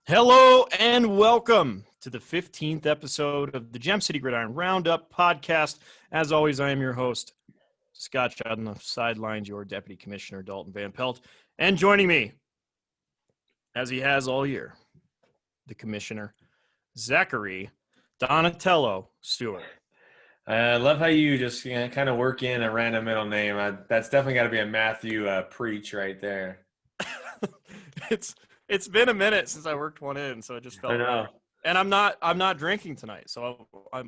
Hello and welcome to the 15th episode of the Gem City Gridiron Roundup podcast. As always, I am your host, Scott Judd, on the sidelines, your Deputy Commissioner, Dalton Van Pelt. And joining me, as he has all year, the Commissioner, Zachary Donatello Stewart. I love how you just kind of work in a random middle name. That's definitely got to be a Matthew Preach right there. It's been a minute since I worked one in, so it just felt right. And I'm not drinking tonight, so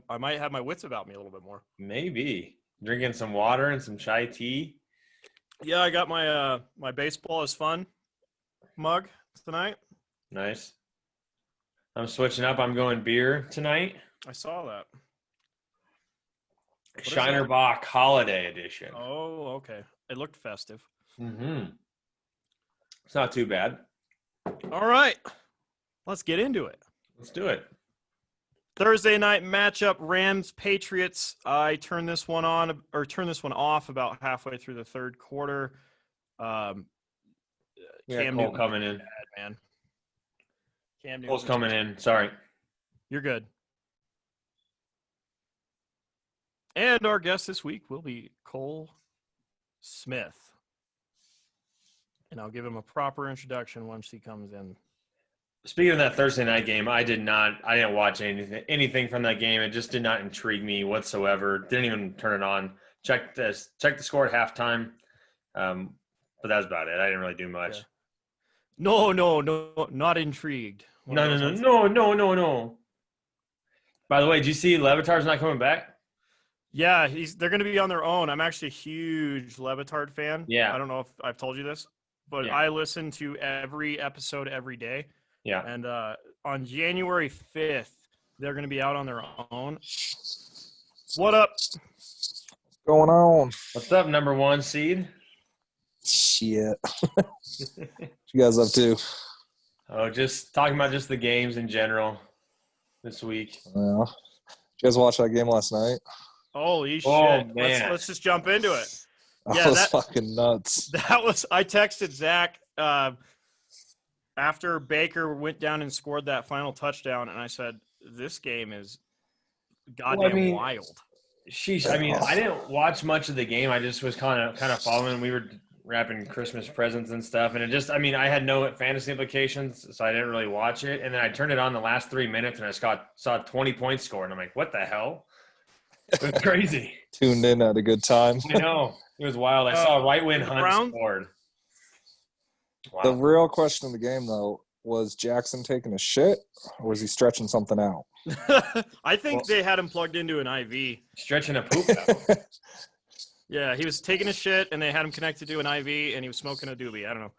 I might have my wits about me a little bit more. Maybe drinking some water and some chai tea. Yeah, I got my my baseball is fun mug tonight. Nice. I'm switching up. I'm going beer tonight. I saw that. Shiner Bock Holiday Edition. Oh, okay. It looked festive. Mm-hmm. It's not too bad. All right. Let's get into it. Let's do it. Thursday night matchup, Rams-Patriots. I turned this one off about halfway through the third quarter. Cam Newton coming in. Bad, man. Cam Cole's coming in. Sorry. You're good. And our guest this week will be Cole Smith. And I'll give him a proper introduction once he comes in. Speaking of that Thursday night game, I didn't watch anything from that game. It just did not intrigue me whatsoever. Didn't even turn it on. Checked the score at halftime. But that's about it. I didn't really do much. Yeah. No, not intrigued. No. By the way, did you see Levitar's not coming back? Yeah, they're going to be on their own. I'm actually a huge Levitard fan. Yeah. I don't know if I've told you this, but yeah. I listen to every episode every day. Yeah. And on January 5th, they're going to be out on their own. What up? What's going on? What's up, number one seed? Shit. What you guys up to? Oh, just talking about just the games in general this week. Yeah. Did you guys watch that game last night? Holy Oh, shit. man. Let's just jump into it. That was fucking nuts. I texted Zach after Baker went down and scored that final touchdown, and I said, this game is goddamn wild. Sheesh. I mean, I didn't watch much of the game. I just was kind of following. We were wrapping Christmas presents and stuff, and I had no fantasy implications, so I didn't really watch it. And then I turned it on the last 3 minutes, and I saw 20 points scored, and I'm like, what the hell? It was crazy. Tuned in at a good time. I know. It was wild. I saw Right When Hunt scored. Wow. The real question of the game, though, was Jackson taking a shit, or was he stretching something out? I think they had him plugged into an IV. Stretching a poop out. Yeah, he was taking a shit, and they had him connected to an IV, and he was smoking a doobie. I don't know.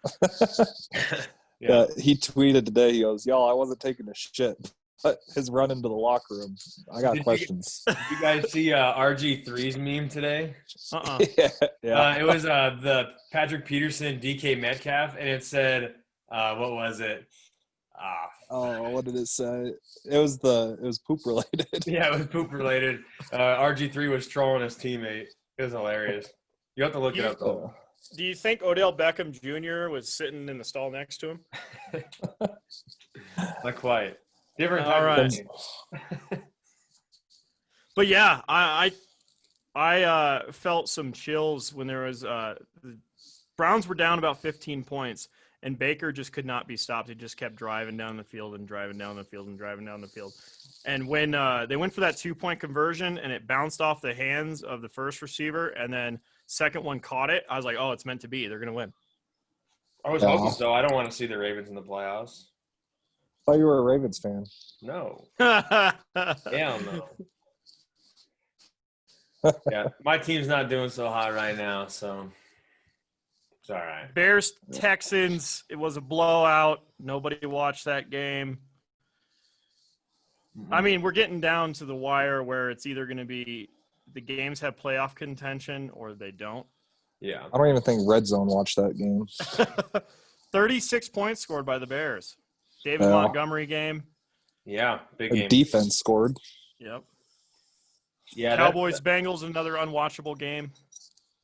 Yeah, he tweeted today, he goes, y'all, I wasn't taking a shit. But his run into the locker room, I got questions. Did you guys see RG3's meme today? Yeah. It was the Patrick Peterson, DK Metcalf, and it said, what was it? What did it say? It was poop related. Yeah, it was poop related. RG3 was trolling his teammate. It was hilarious. You have to look it up, though. Do you think Odell Beckham Jr. was sitting in the stall next to him? Not quite. Different. All right. But yeah, I felt some chills when there was the Browns were down about 15 points, and Baker just could not be stopped. He just kept driving down the field and driving down the field and driving down the field. And when they went for that 2-point conversion and it bounced off the hands of the first receiver, and then second one caught it, I was like, oh, it's meant to be. They're going to win. I was hoping so. I don't want to see the Ravens in the playoffs. I thought you were a Ravens fan. No. Hell no. Yeah, my team's not doing so hot right now, so it's all right. Bears, Texans, it was a blowout. Nobody watched that game. Mm-hmm. I mean, we're getting down to the wire where it's either going to be the games have playoff contention or they don't. Yeah. I don't even think Red Zone watched that game. 36 points scored by the Bears. David Montgomery game. Yeah, big game. Defense scored. Yep. Yeah. Cowboys, Bengals, another unwatchable game.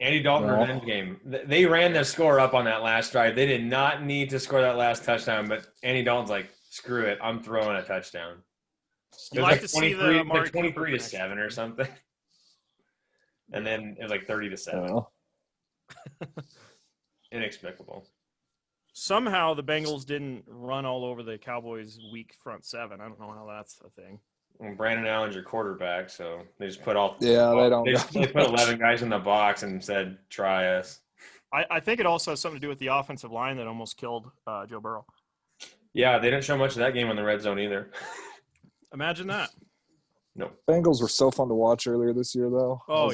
Andy Dalton revenge game. They ran their score up on that last drive. They did not need to score that last touchdown, but Andy Dalton's like, screw it, I'm throwing a touchdown. It You was like to see the Amari 23 Cooper to connection. 7 or something. And then it was like 30 to 7. Inexplicable. Somehow the Bengals didn't run all over the Cowboys' weak front seven. I don't know how that's a thing. Well, Brandon Allen's your quarterback, so they just put they put 11 guys in the box and said, "Try us." I think it also has something to do with the offensive line that almost killed Joe Burrow. Yeah, they didn't show much of that game in the red zone either. Imagine that. No. Bengals were so fun to watch earlier this year, though. Oh,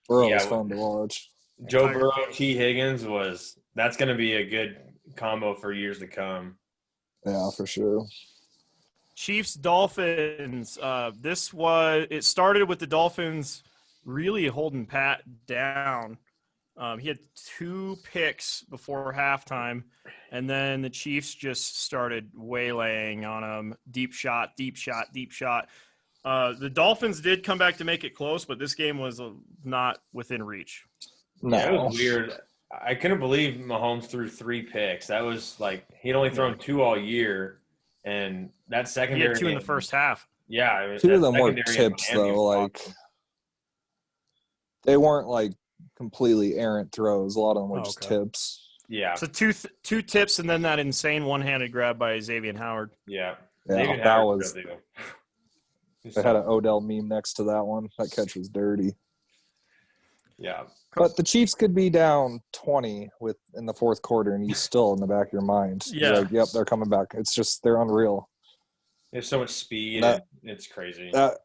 Burrow was fun to watch. Joe Burrow, T. Higgins that's going to be a good combo for years to come. Yeah, for sure. Chiefs Dolphins. It started with the Dolphins really holding Pat down. He had 2 picks before halftime, and then the Chiefs just started waylaying on him. Deep shot. The Dolphins did come back to make it close, but this game was not within reach. No. Yeah, it was weird. I couldn't believe Mahomes threw 3 picks. That was like he'd only thrown 2 all year, and that secondary. He had 2 in the first half. Yeah, 2 of them were tips though. Like they weren't like completely errant throws. A lot of them were just tips. Yeah. So two tips, and then that insane one-handed grab by Xavier Howard. Yeah. Yeah, that was. They had an Odell meme next to that one. That catch was dirty. Yeah. But the Chiefs could be down 20 in the fourth quarter, and you still in the back of your mind. Yeah. You're like, yep, they're coming back. It's just they're unreal. There's so much speed. It's crazy. That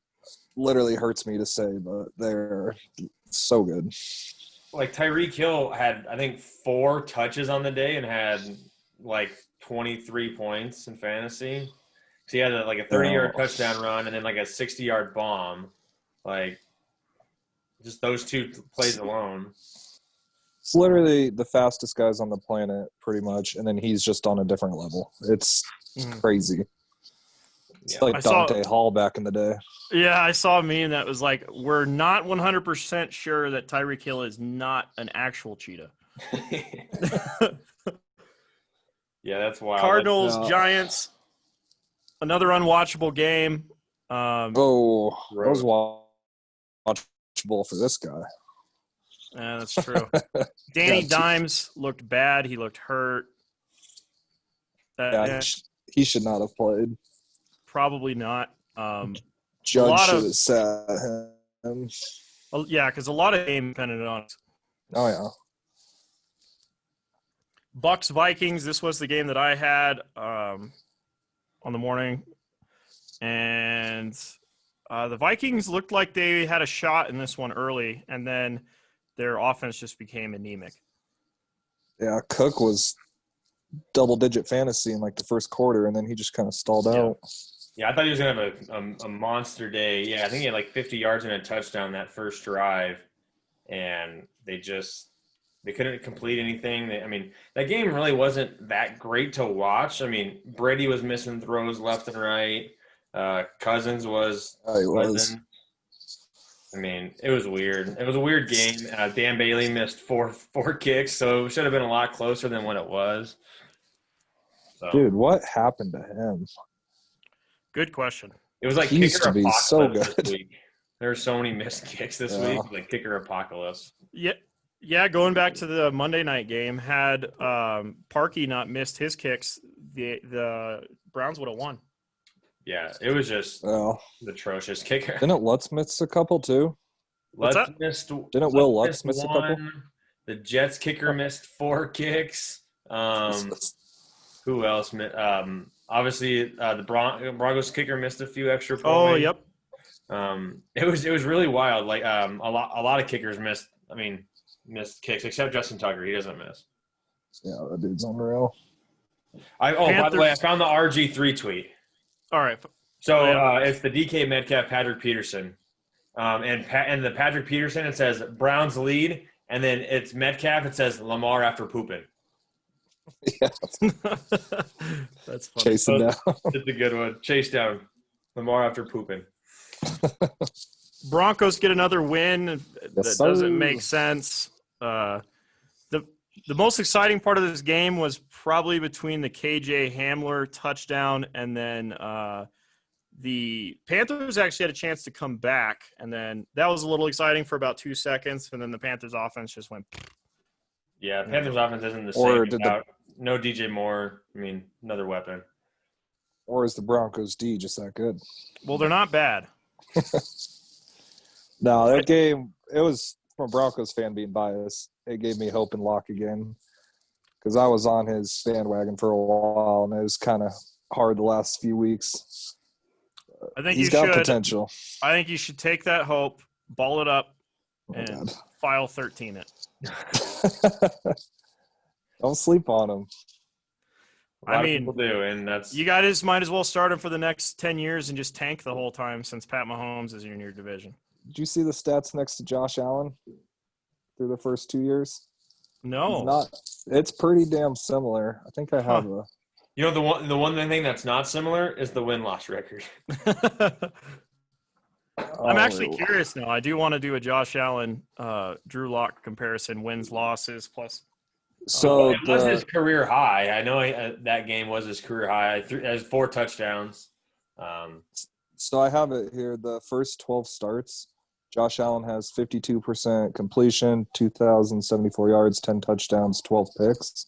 literally hurts me to say, but they're so good. Like Tyreek Hill had, I think, 4 touches on the day and had like 23 points in fantasy. So he had a 30-yard touchdown run and then like a 60-yard bomb. Like just those 2 plays alone. It's literally the fastest guys on the planet, pretty much, and then he's just on a different level. It's crazy. It's like Dante Hall back in the day. Yeah, I saw a meme that was like, we're not 100% sure that Tyreek Hill is not an actual cheetah. Yeah, that's wild. Cardinals, Giants, another unwatchable game. That was watchable for this guy. Yeah, that's true. Danny Dimes looked bad. He looked hurt. He should not have played. Probably not. Judge should have sat him. Yeah, because a lot of game depended on it. Oh, yeah. Bucks Vikings. This was the game that I had on the morning, and the Vikings looked like they had a shot in this one early, and then their offense just became anemic. Yeah, Cook was double-digit fantasy in like the first quarter, and then he just kind of stalled out. Yeah, I thought he was going to have a monster day. Yeah, I think he had like 50 yards and a touchdown that first drive, and they couldn't complete anything. That game really wasn't that great to watch. I mean, Brady was missing throws left and right. Cousins was. I mean, it was weird. It was a weird game. Dan Bailey missed four kicks, so it should have been a lot closer than what it was. So. Dude, what happened to him? Good question. It was like he used to be so good. This week. There were so many missed kicks this week, like kicker apocalypse. Yeah. Going back to the Monday night game, had Parkey not missed his kicks, the Browns would have won. Yeah, it was just atrocious kicker. Didn't Lutz miss a couple too? Didn't Will Lutz miss a couple? The Jets kicker missed 4 kicks. Who else? Obviously, the Broncos kicker missed a few extra points. Oh, yep. It was really wild. Like a lot of kickers missed kicks except Justin Tucker. He doesn't miss. Yeah, that dude's unreal. By the way, I found the RG3 tweet. All right. So it's the DK Metcalf Patrick Peterson, and the Patrick Peterson it says Browns lead, and then it's Metcalf. It says Lamar after pooping. Yeah, that's funny. Chasing down. It's a good one. Chase down Lamar after pooping. Broncos get another win. That doesn't make sense. The The most exciting part of this game was probably between the KJ Hamler touchdown and then the Panthers actually had a chance to come back, and then that was a little exciting for about 2 seconds, and then the Panthers offense just went. Yeah, Panthers offense isn't the Or same did without no DJ Moore. I mean, another weapon. Or is the Broncos D just that good? Well, they're not bad. No, that game, it was, from a Broncos fan being biased, it gave me hope in Locke again. Because I was on his bandwagon for a while, and it was kind of hard the last few weeks. I think He's got potential. I think you should take that hope, ball it up, and God. file 13 it. Don't sleep on him. A lot I of mean, people do, and that's You guys might as well start him for the next 10 years and just tank the whole time since Pat Mahomes is in your division. Did you see the stats next to Josh Allen through the first 2 years? No. It's pretty damn similar. I think I have a. you know the one thing that's not similar is the win-loss record. I'm actually curious now. I do want to do a Josh Allen, Drew Lock comparison, wins, losses, plus. So It was his career high. I know that game was his career high. Has 4 touchdowns. So I have it here. The first 12 starts, Josh Allen has 52% completion, 2,074 yards, 10 touchdowns, 12 picks.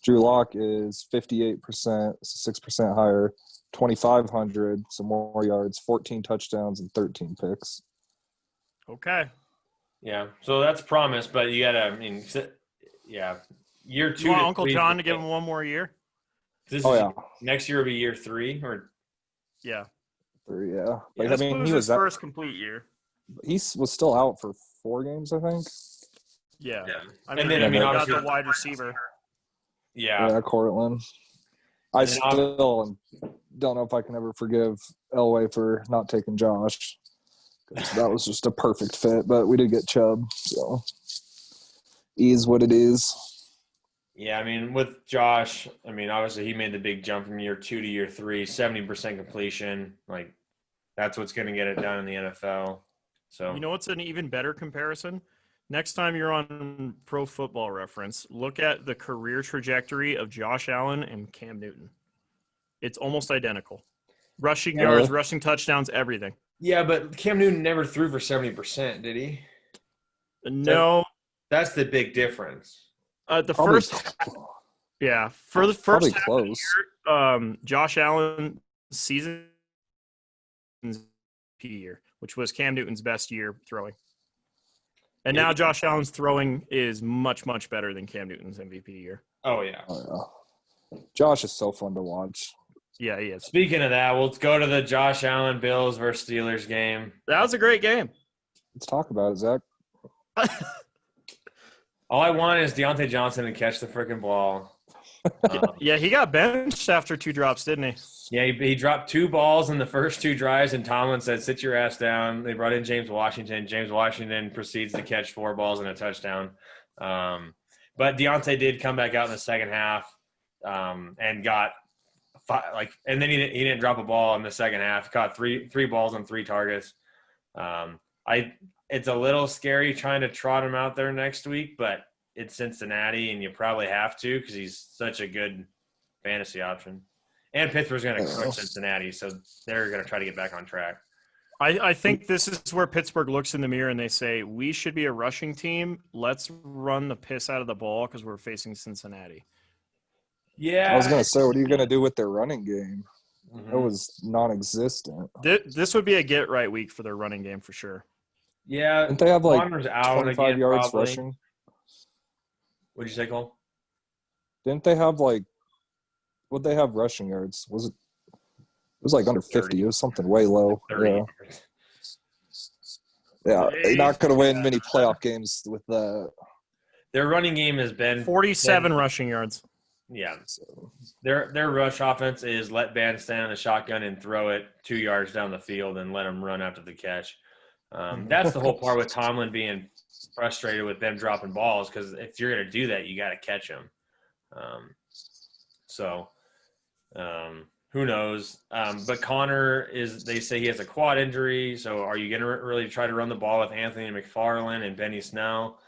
Drew Lock is 58%, 6% higher, 2,500, some more yards, 14 touchdowns, and 13 picks. Okay. Yeah, so that's promise, but you gotta. I mean, yeah, year 2. You want Uncle John to give him one more year? Next year will be year 3, or Yeah. Yeah. Yeah, this was his first complete year. He was still out for 4 games, I think. Yeah. yeah. I mean, got obviously, the wide receiver. yeah. Cortland. I still don't know if I can ever forgive Elway for not taking Josh. 'Cause that was just a perfect fit, but we did get Chubb, so is what it is. Yeah, I mean, with Josh, I mean, obviously he made the big jump from year 2 to year 3, 70% completion. Like, that's what's going to get it done in the NFL. So You know what's an even better comparison? Next time you're on Pro Football Reference, look at the career trajectory of Josh Allen and Cam Newton. It's almost identical. Rushing yards, rushing touchdowns, everything. yeah, but Cam Newton never threw for 70%, did he? No. That's the big difference. For the Probably first half close. of the year, Josh Allen season year, which was Cam Newton's best year throwing. And now Josh Allen's throwing is much, much better than Cam Newton's MVP year. Oh, yeah. Josh is so fun to watch. Yeah, he is. Speaking of that, let's go to the Josh Allen Bills versus Steelers game. That was a great game. Let's talk about it, Zach. All I want is Deontay Johnson to catch the freaking ball. Yeah, he got benched after 2 drops, didn't he? Yeah, he dropped 2 balls in the first 2 drives, and Tomlin said, sit your ass down. They brought in James Washington. James Washington proceeds to catch 4 balls and a touchdown. But Deontay did come back out in the second half and got and then he didn't drop a ball in the second half. He caught three balls on 3 targets. It's a little scary trying to trot him out there next week, but it's Cincinnati, and you probably have to because he's such a good fantasy option. And Pittsburgh's going to crush Cincinnati, so they're going to try to get back on track. I think this is where Pittsburgh looks in the mirror and they say, we should be a rushing team. Let's run the piss out of the ball because we're facing Cincinnati. Yeah. I was going to say, what are you going to do with their running game? Mm-hmm. It was non-existent. This would be a get-right week for their running game for sure. Yeah. Didn't they have like out 25 again, yards probably. rushing? What'd you say, Cole? Didn't they have like – what'd they have rushing yards? Was it – it was like under 50. 30. It was something way low. 30. Yeah, they're not going to win many playoff games with that. Their running game has been 47 rushing yards. Yeah. So their rush offense is let Ban stand on a shotgun and throw it 2 yards down the field and let him run after the catch. That's the whole part with Tomlin being frustrated with them dropping balls because if you're going to do that, you got to catch them. Who knows? But Connor they say he has a quad injury. So are you going to really try to run the ball with Anthony McFarland and Benny Snell?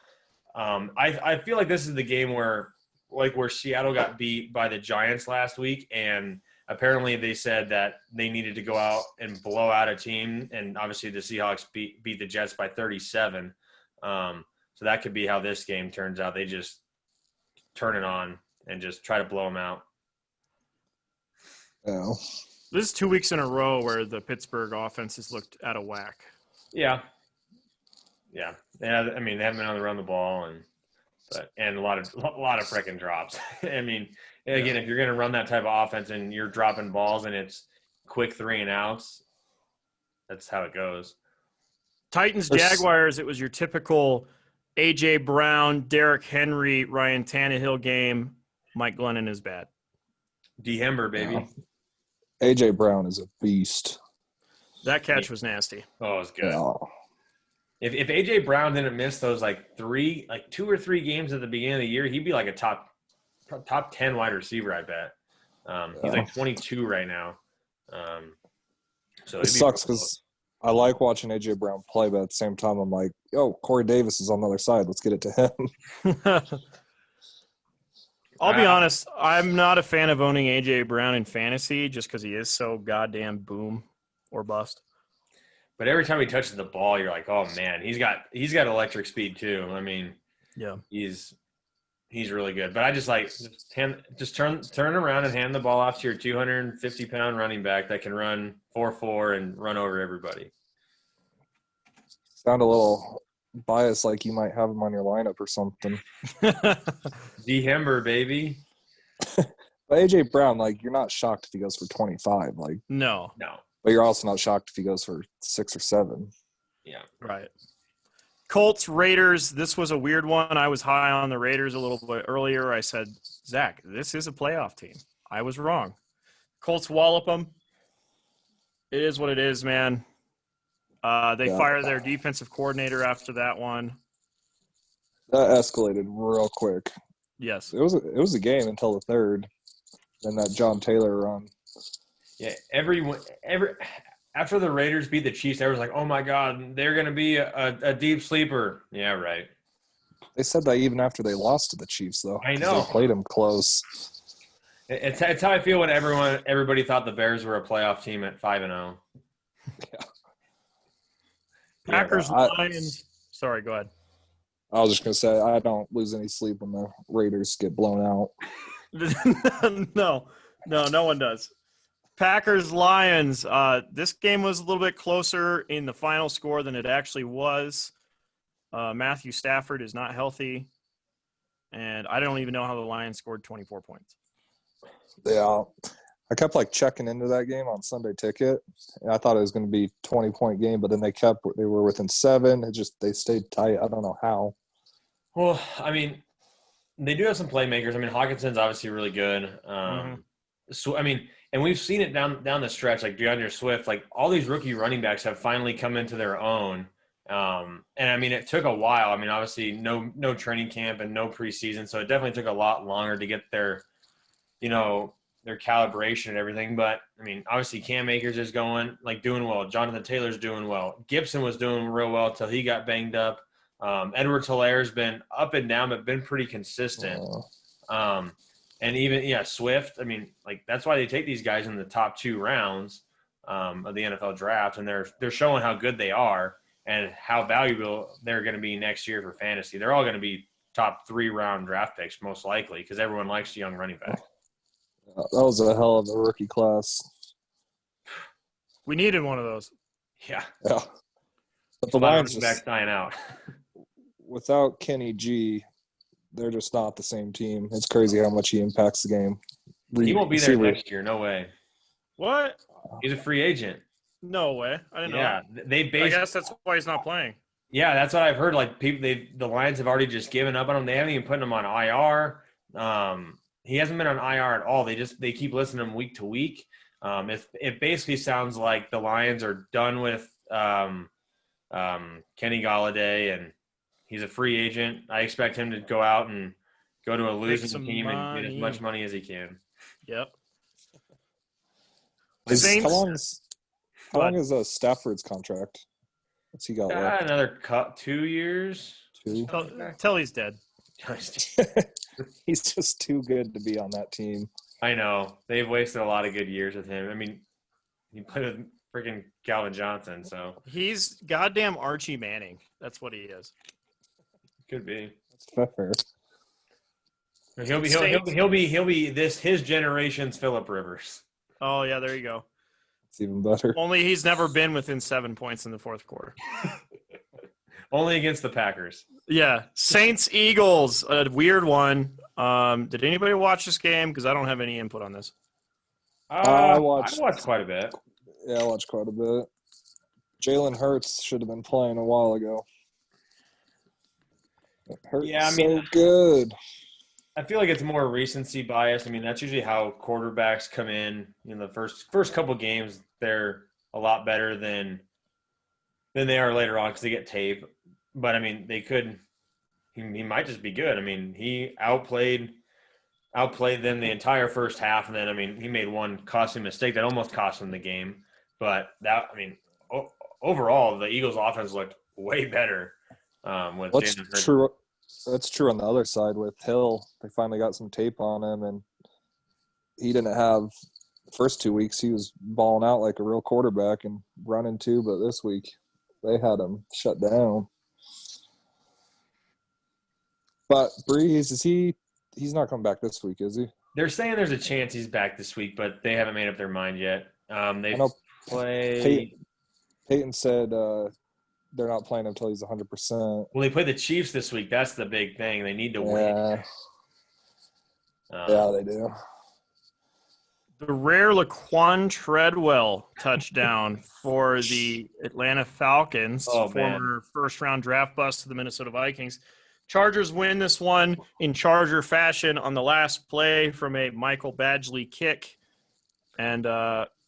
I feel like this is the game where Seattle got beat by the Giants last week, and apparently they said that they needed to go out and blow out a team, and obviously the Seahawks beat the Jets by 37. So that could be how this game turns out. They just turn it on and just try to blow them out. Yeah. This is 2 weeks in a row where the Pittsburgh offense has looked out of whack. Yeah. I mean, they haven't been able to run the ball, and a lot of freaking drops. I mean, again, if you're going to run that type of offense and you're dropping balls and it's quick 3 and outs, that's how it goes. Titans Jaguars. It was your typical A.J. Brown, Derrick Henry, Ryan Tannehill game. Mike Glennon is bad. D-Hember, baby. Yeah. A.J. Brown is a beast. That catch was nasty. Oh, it was good. Yeah. If AJ Brown didn't miss those 2 or 3 games at the beginning of the year, he'd be like a top 10 wide receiver, I bet. He's like 22 right now. So it sucks because I like watching AJ Brown play, but at the same time, I'm like, yo, Corey Davis is on the other side. Let's get it to him. I'll be honest. I'm not a fan of owning AJ Brown in fantasy just because he is so goddamn boom or bust. But every time he touches the ball, you're like, oh man, he's got electric speed too. I mean, yeah, he's really good. But I just turn around and hand the ball off to your 250-pound running back that can run 4.4 and run over everybody. Sound a little biased, like you might have him on your lineup or something. D-Hember, baby. But AJ Brown, you're not shocked if he goes for 25, no. But you're also not shocked if he goes for 6 or 7. Yeah. Right. Colts, Raiders. This was a weird one. I was high on the Raiders a little bit earlier. I said, Zach, this is a playoff team. I was wrong. Colts wallop them. It is what it is, man. They fired their defensive coordinator after that one. That escalated real quick. Yes. It was a game until the third. Then that John Taylor run. Yeah, after the Raiders beat the Chiefs, everyone's like, "Oh my God, they're going to be a deep sleeper." Yeah, right. They said that even after they lost to the Chiefs, though. I know. They played them close. It's how I feel when everybody thought the Bears were a playoff team at 5-0. Yeah. Packers, Lions. Sorry, go ahead. I was just gonna say I don't lose any sleep when the Raiders get blown out. No one does. Packers, Lions. This game was a little bit closer in the final score than it actually was. Matthew Stafford is not healthy, and I don't even know how the Lions scored 24 points. Yeah, I kept checking into that game on Sunday Ticket, and I thought it was going to be 20-point game, but then they were within 7. They stayed tight. I don't know how. Well, I mean, they do have some playmakers. I mean, Hawkinson's obviously really good. So I mean. And we've seen it down the stretch, like DeAndre Swift, all these rookie running backs have finally come into their own. And I mean, it took a while. I mean, obviously no training camp and no preseason. So it definitely took a lot longer to get their calibration and everything. But I mean, obviously Cam Akers is doing well. Jonathan Taylor's doing well. Gibson was doing real well till he got banged up. Edwards-Hilaire's been up and down, but been pretty consistent. And even, Swift, I mean, that's why they take these guys in the top 2 rounds of the NFL draft, and they're showing how good they are and how valuable they're going to be next year for fantasy. They're all going to be top 3-round draft picks, most likely, because everyone likes young running back. That was a hell of a rookie class. We needed one of those. Yeah. But the Lions back dying out. Without Kenny G, they're just not the same team. It's crazy how much he impacts the game. He won't be there next year. No way. What? He's a free agent. No way. I didn't know. Yeah, I guess that's why he's not playing. Yeah, that's what I've heard. The Lions have already just given up on him. They haven't even put him on IR. He hasn't been on IR at all. They keep listening to him week to week. It basically sounds like the Lions are done with Kenny Golladay, and he's a free agent. I expect him to go out and go to a losing team and get as much money as he can. Yep. How long is Stafford's contract? What's he got left? Another 2 years. 2. Tell he's dead. He's just too good to be on that team. I know. They've wasted a lot of good years with him. I mean, he played with freaking Calvin Johnson, so He's goddamn Archie Manning. That's what he is. could be. That's fair. He'll be his generation's Phillip Rivers. Oh yeah, there you go. It's even better. Only he's never been within 7 points in the fourth quarter. Only against the Packers. Yeah, Saints Eagles, a weird one. Did anybody watch this game? Because I don't have any input on this. I I watched quite a bit. Yeah, I watched quite a bit. Jalen Hurts should have been playing a while ago. Hurts so good. I feel like it's more recency bias. I mean, that's usually how quarterbacks come in. In the first couple games, they're a lot better than they are later on because they get tape. But I mean, he might just be good. I mean, he outplayed them the entire first half, and then I mean, he made one costly mistake that almost cost him the game. But overall, the Eagles' offense looked way better with That's Jalen Hurts. true. That's true on the other side with Hill. They finally got some tape on him, and he didn't have the first 2 weeks. He was balling out like a real quarterback and running too, but this week they had him shut down. But Breeze, he's not coming back this week, is he? They're saying there's a chance he's back this week, but they haven't made up their mind yet. They play. Peyton said they're not playing until he's 100%. Well, they play the Chiefs this week. That's the big thing. They need to win. Yeah, they do. The rare Laquan Treadwell touchdown for the Atlanta Falcons, former first-round draft bust to the Minnesota Vikings. Chargers win this one in Charger fashion on the last play from a Michael Badgley kick, and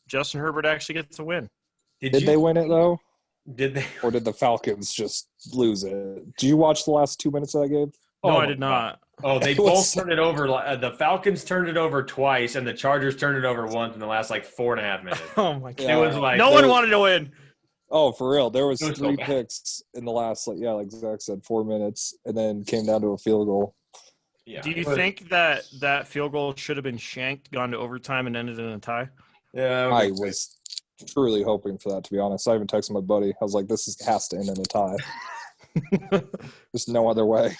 Justin Herbert actually gets a win. Did they win it, though? Did they? Or did the Falcons just lose it? Did you watch the last 2 minutes of that game? No, I did not. Oh, they both turned it over. The Falcons turned it over twice, and the Chargers turned it over once in the last 4.5 minutes. Oh, my God. It was no one wanted to win. Oh, for real. There was 3 so bad. picks in the last, like Zach said, 4 minutes, and then came down to a field goal. Yeah. Do you think that field goal should have been shanked, gone to overtime, and ended in a tie? Yeah. I was truly hoping for that, to be honest. I even texted my buddy. I was like, has to end in a tie. There's no other way.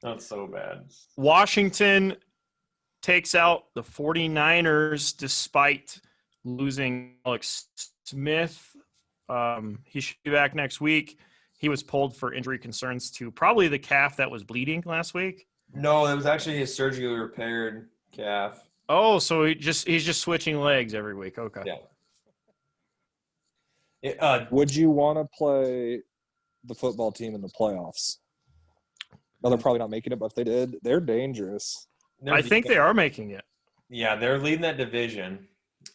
That's so bad. Washington takes out the 49ers despite losing Alex Smith. He should be back next week. He was pulled for injury concerns to probably the calf that was bleeding last week. No, it was actually his surgically repaired calf. Oh, so he's just switching legs every week. Okay. Yeah. Would you want to play the football team in the playoffs? No, they're probably not making it, but if they did, they're dangerous. I think they are making it. Yeah, they're leading that division.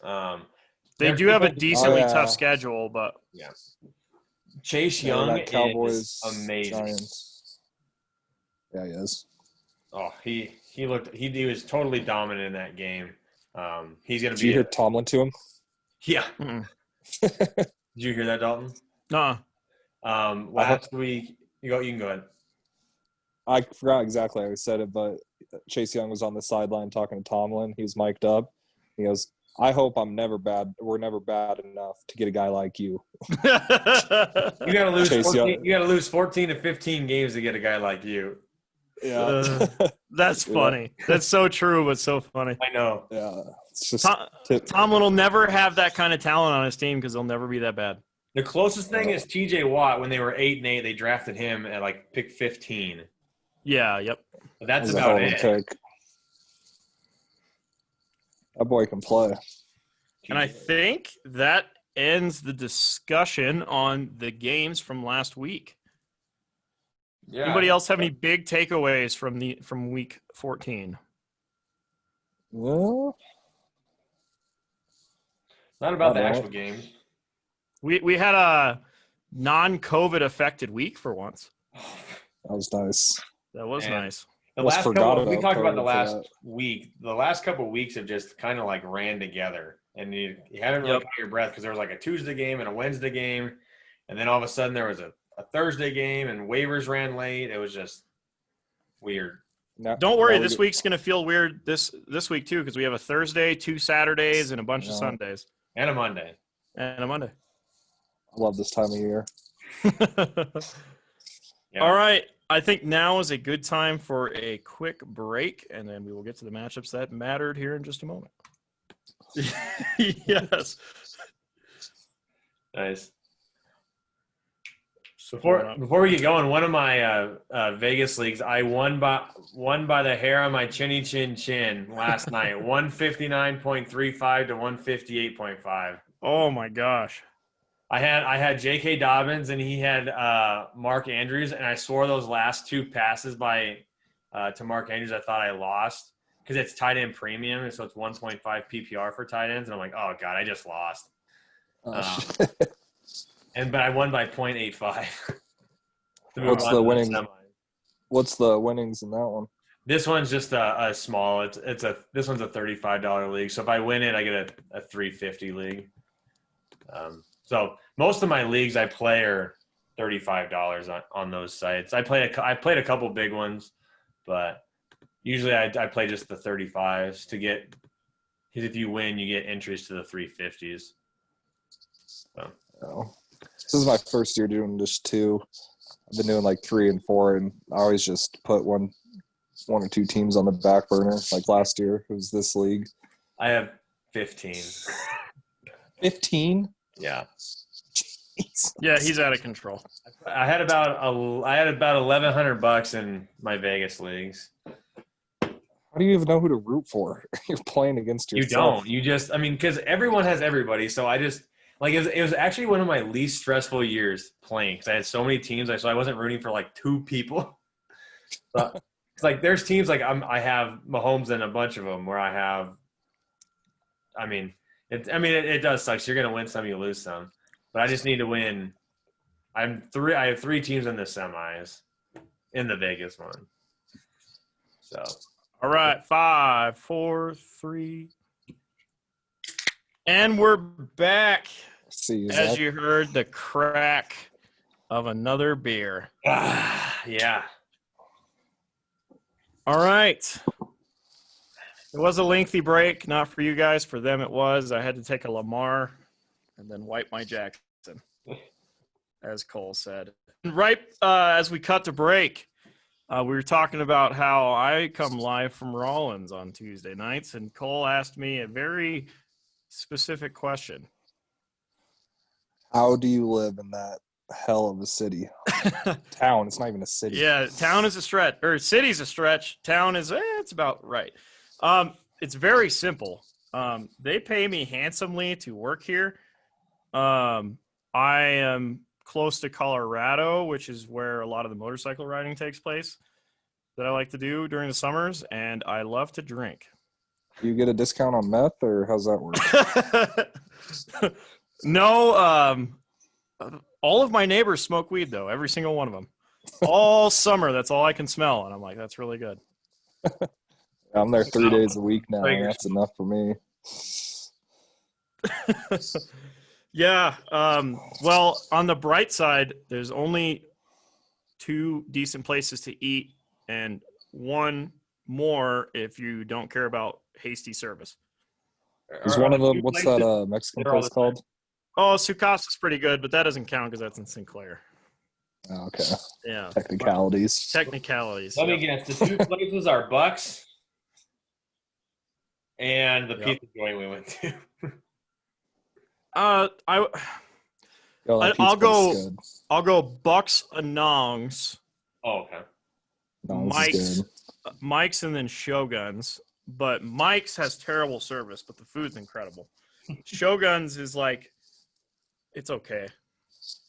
They do have a decently tough schedule, but yeah. Chase Young that Cowboys, is amazing. Giants. Yeah, he is. Oh, he was totally dominant in that game. He's gonna Did be. you hear Tomlin to him? Yeah. Mm-mm. Did you hear that, Dalton? no. Last week, you can go ahead. I forgot exactly how he said it, but Chase Young was on the sideline talking to Tomlin. He was mic'd up. He goes, "I hope we're never bad enough to get a guy like you." You gotta lose. Chase 14, Young. you gotta lose 14 to 15 games to get a guy like you. Yeah. That's funny. That's so true, but so funny. I know. Yeah. It's just Tomlin will never have that kind of talent on his team because they'll never be that bad. The closest thing is T.J. Watt. When they were 8-8, they drafted him at pick 15. Yeah. Yep. But that's That was a hell about of a it. pick. That boy can play. And I think that ends the discussion on the games from last week. Yeah. Anybody else have any big takeaways from week 14? Well, Not about the All right. actual games. We had a non-COVID affected week for once. that was nice. That was Man. nice. The Almost last forgot couple, we about talked about the COVID for last that. week. The last couple of weeks have just kind of ran together, and you hadn't really Yep. caught your breath because there was a Tuesday game and a Wednesday game, and then all of a sudden there was a a Thursday game, and waivers ran late. It was just weird. Now, Don't worry, now we this get- week's gonna feel weird this week too because we have a Thursday, 2 Saturdays, and a bunch of Yeah. Sundays And a Monday. and a Monday. I love this time of year. Yeah. All right. I think now is a good time for a quick break, and then we will get to the matchups that mattered here in just a moment. Yes. Nice. Support up. Before we get going, one of my Vegas leagues, I won by the hair on my chinny chin chin last night, 159.35 to 158.5. Oh my gosh. I had J.K. Dobbins and he had Mark Andrews, and I swore those last two passes to Mark Andrews I thought I lost because it's tight end premium, and so it's 1.5 PPR for tight ends, and I'm like, oh god, I just lost. Shit. But I won by 0.85. to move What's on the to winning? semi. What's the winnings in that one? This one's just a small. This one's a $35 league. So if I win it, I get a $350 league. So most of my leagues I play are $35 on those sites. I played a couple big ones, but usually I play just the 35s to get, because if you win, you get entries to the 350s. So. No. This is my first year doing just 2. I've been doing like 3 and 4, and I always just put one or 2 teams on the back burner. Like last year, it was this league. I have 15. 15. Yeah. Jeez. Yeah, he's out of control. I had about $1,100 in my Vegas leagues. How do you even know who to root for? You're playing against You yourself. don't. You just, because everyone has everybody. So I just, it was actually one of my least stressful years playing because I had so many teams. So I wasn't rooting for like 2 people. So, it's like there's teams like I have Mahomes and a bunch of them where I have. It does suck. So you're gonna win some, you lose some, but I just need to win. I have 3 teams in the semis, in the Vegas one. So. All right, 5, 4, 3. And we're back. See, As Zach. you heard, the crack of another beer. Yeah. All right. It was a lengthy break, not for you guys. For them, it was. I had to take a Lamar and then wipe my Jackson, as Cole said. And right as we cut to break, we were talking about how I come live from Rollins on Tuesday nights, and Cole asked me a very specific question. How do you live in that hell of a city? Town. It's not even a city. Yeah, town is a stretch, or city's a stretch. Town is, it's about right. It's very simple. They pay me handsomely to work here. I am close to Colorado, which is where a lot of the motorcycle riding takes place that I like to do during the summers, and I love to drink. You get a discount on meth, or how's that work? No, all of my neighbors smoke weed, though, every single one of them. All summer, that's all I can smell, and I'm like, that's really good. I'm there 3 days a week now, Fingers. and that's enough for me. Yeah. Well, on the bright side, there's only 2 decent places to eat and 1 more if you don't care about hasty service. Is one of them, what's that Mexican They're all place the same. called? Oh, Sucasa's pretty good, but that doesn't count because that's in Sinclair. Oh, okay. Yeah. Technicalities. Technicalities. Let me yeah. guess. The 2 places are Bucks and the Yep. pizza joint we went to. I Yo, that I'll pizza place go- is good. I'll go Bucks and Nongs, Oh, okay. No, this Mike's, is good. Mike's, and then Shoguns. But Mike's has terrible service, but the food's incredible. Shoguns is like, it's okay.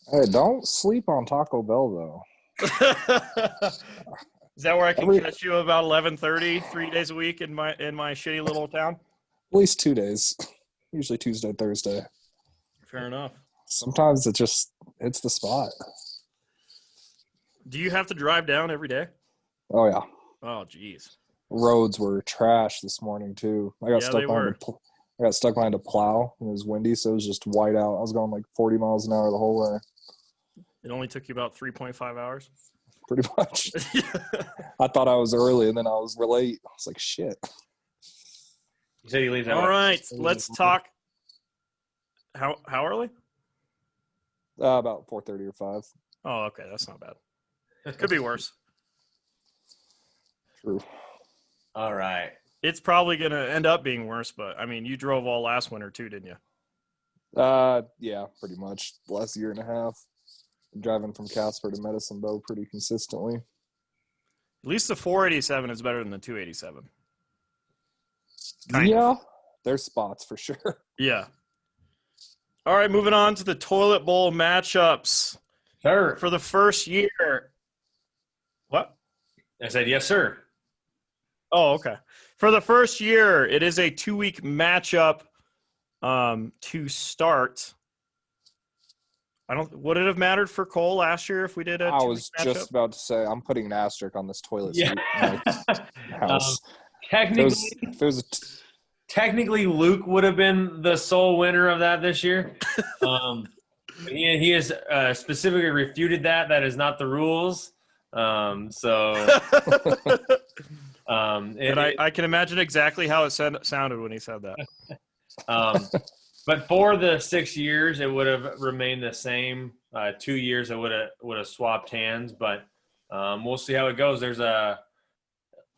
Hey, don't sleep on Taco Bell, though. Is that where I can Every- catch you about 11:30, 3 days a week in my shitty little town? At least 2 days. Usually Tuesday, Thursday. Fair enough. Sometimes it's the spot. Do you have to drive down every day? Oh, yeah. Oh, geez. Roads were trash this morning, too. I got Yeah, stuck they behind were. I got stuck behind a plow, and it was windy, so it was just white out. I was going like 40 miles an hour the whole way. It only took you about 3.5 hours. pretty much. I thought I was early, and then I was late. I was like, shit. You said he leaves at All what? right, let's talk. How early? About 4:30 or 5. Oh, okay, that's not bad. Could be worse. True. All right. It's probably going to end up being worse, but I mean, you drove all last winter too, didn't you? Yeah, pretty much. The last year and a half. I'm driving from Casper to Medicine Bow pretty consistently. At least the 487 is better than the 287. Kind of. Yeah, there's spots for sure. Yeah. All right, moving on to the toilet bowl matchups Sir. for the first year. What? I said, yes, sir. Oh, okay. For the first year, it is a 2-week matchup to start. Would it have mattered for Cole last year if we did a I 2-week was matchup? just about to say I'm putting an asterisk on this toilet Yeah. seat in my house. If it was Technically, Luke would have been the sole winner of that this year. He has specifically refuted that. That is not the rules. And I can imagine exactly how it sounded when he said that. But for the 6 years, it would have remained the same. 2 years, it would have swapped hands. But we'll see how it goes.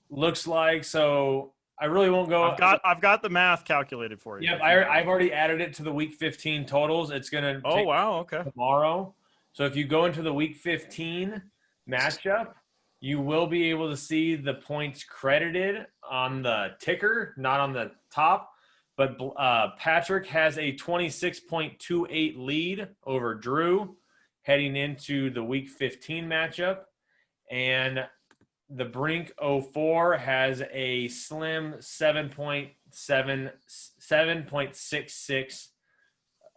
Looks like so. I really won't go. I've got the math calculated for you. Yep, I've already added it to the Week 15 totals. It's gonna. Oh wow, okay. Tomorrow. So if you go into the Week 15 matchup, you will be able to see the points credited on the ticker, not on the top. But Patrick has a 26.28 lead over Drew heading into the Week 15 matchup, and the Brink 04 has a slim 7.66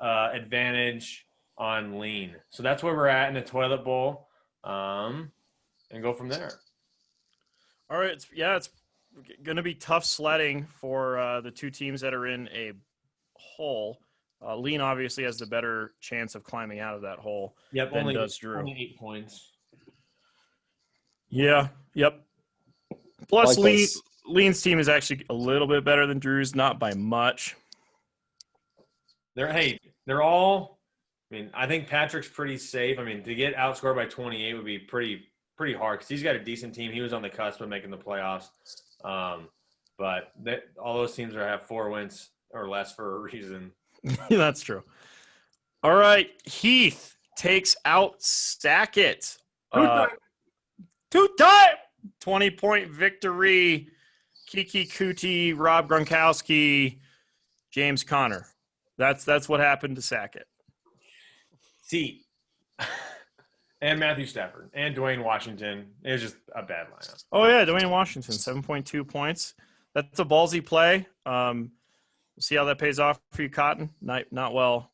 advantage on lean. So that's where we're at in the toilet bowl, and go from there. All right. It's going to be tough sledding for the two teams that are in a hole. Lean obviously has the better chance of climbing out of that hole. Yep, than only does Drew. 8 points. Yeah. Yep. Plus, Like Lean's team is actually a little bit better than Drew's, not by much. They're all. I mean, I think Patrick's pretty safe. I mean, to get outscored by 28 would be pretty hard because he's got a decent team. He was on the cusp of making the playoffs, but all those teams have 4 wins or less for a reason. That's true. All right, Heath takes out Sackett. Two-time 20-point victory. Kiki Kuti, Rob Gronkowski, James Conner. That's what happened to Sackett. See, and Matthew Stafford and Dwayne Washington. It was just a bad lineup. Oh yeah, Dwayne Washington, 7.2 points. That's a ballsy play. We'll see how that pays off for you, Cotton. Not well.